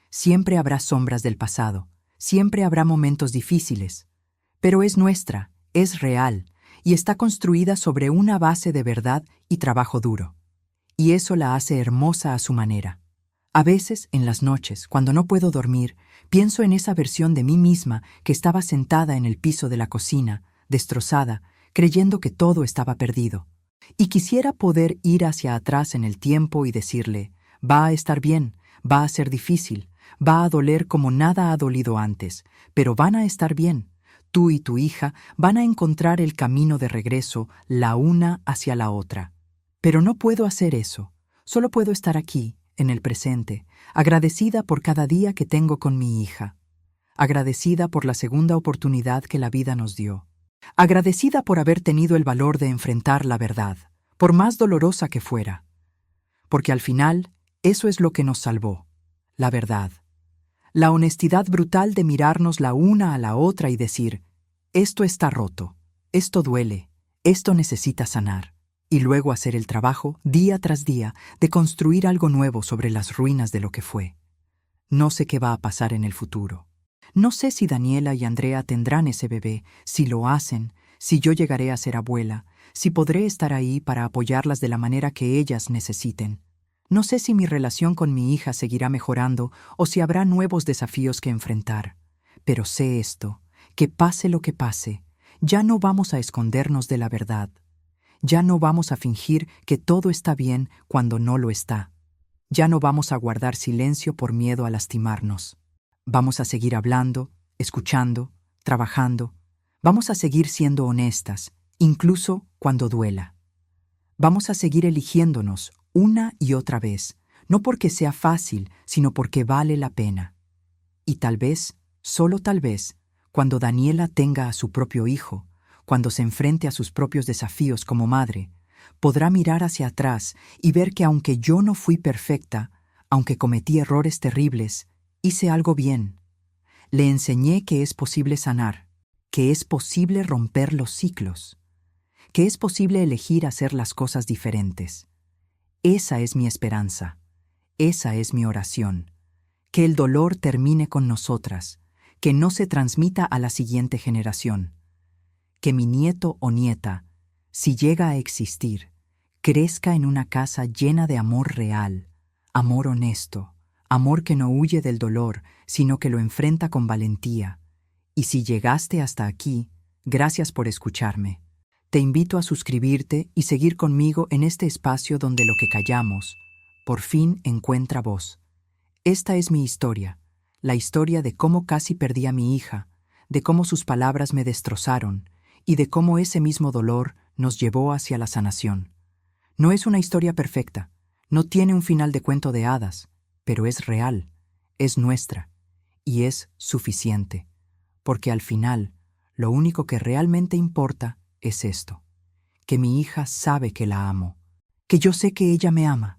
Speaker 1: Siempre habrá sombras del pasado, siempre habrá momentos difíciles, pero es nuestra, es real, y está construida sobre una base de verdad y trabajo duro. Y eso la hace hermosa a su manera. A veces, en las noches, cuando no puedo dormir, pienso en esa versión de mí misma que estaba sentada en el piso de la cocina, destrozada, creyendo que todo estaba perdido. Y quisiera poder ir hacia atrás en el tiempo y decirle, va a estar bien, va a ser difícil, va a doler como nada ha dolido antes, pero van a estar bien. Tú y tu hija van a encontrar el camino de regreso, la una hacia la otra. Pero no puedo hacer eso. Solo puedo estar aquí, en el presente, agradecida por cada día que tengo con mi hija. Agradecida por la segunda oportunidad que la vida nos dio. Agradecida por haber tenido el valor de enfrentar la verdad, por más dolorosa que fuera. Porque al final, eso es lo que nos salvó, la verdad. La honestidad brutal de mirarnos la una a la otra y decir, esto está roto, esto duele, esto necesita sanar. Y luego hacer el trabajo, día tras día, de construir algo nuevo sobre las ruinas de lo que fue. No sé qué va a pasar en el futuro. No sé si Daniela y Andrea tendrán ese bebé, si lo hacen, si yo llegaré a ser abuela, si podré estar ahí para apoyarlas de la manera que ellas necesiten. No sé si mi relación con mi hija seguirá mejorando o si habrá nuevos desafíos que enfrentar. Pero sé esto, que pase lo que pase, ya no vamos a escondernos de la verdad. Ya no vamos a fingir que todo está bien cuando no lo está. Ya no vamos a guardar silencio por miedo a lastimarnos. Vamos a seguir hablando, escuchando, trabajando. Vamos a seguir siendo honestas, incluso cuando duela. Vamos a seguir eligiéndonos una y otra vez, no porque sea fácil, sino porque vale la pena. Y tal vez, solo tal vez, cuando Daniela tenga a su propio hijo, cuando se enfrente a sus propios desafíos como madre, podrá mirar hacia atrás y ver que aunque yo no fui perfecta, aunque cometí errores terribles, hice algo bien. Le enseñé que es posible sanar, que es posible romper los ciclos, que es posible elegir hacer las cosas diferentes. Esa es mi esperanza, esa es mi oración, que el dolor termine con nosotras, que no se transmita a la siguiente generación, que mi nieto o nieta, si llega a existir, crezca en una casa llena de amor real, amor honesto, amor que no huye del dolor, sino que lo enfrenta con valentía, Y si llegaste hasta aquí, gracias por escucharme. Te invito a suscribirte y seguir conmigo en este espacio donde lo que callamos, por fin encuentra voz. Esta es mi historia, la historia de cómo casi perdí a mi hija, de cómo sus palabras me destrozaron y de cómo ese mismo dolor nos llevó hacia la sanación. No es una historia perfecta, no tiene un final de cuento de hadas, pero es real, es nuestra y es suficiente, porque al final, lo único que realmente importa es esto, que mi hija sabe que la amo, que yo sé que ella me ama,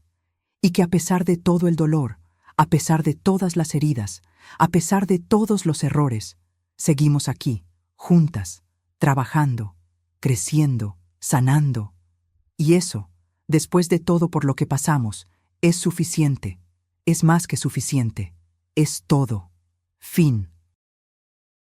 Speaker 1: y que a pesar de todo el dolor, a pesar de todas las heridas, a pesar de todos los errores, seguimos aquí, juntas, trabajando, creciendo, sanando. Y eso, después de todo por lo que pasamos, es suficiente, es más que suficiente, es todo. Fin.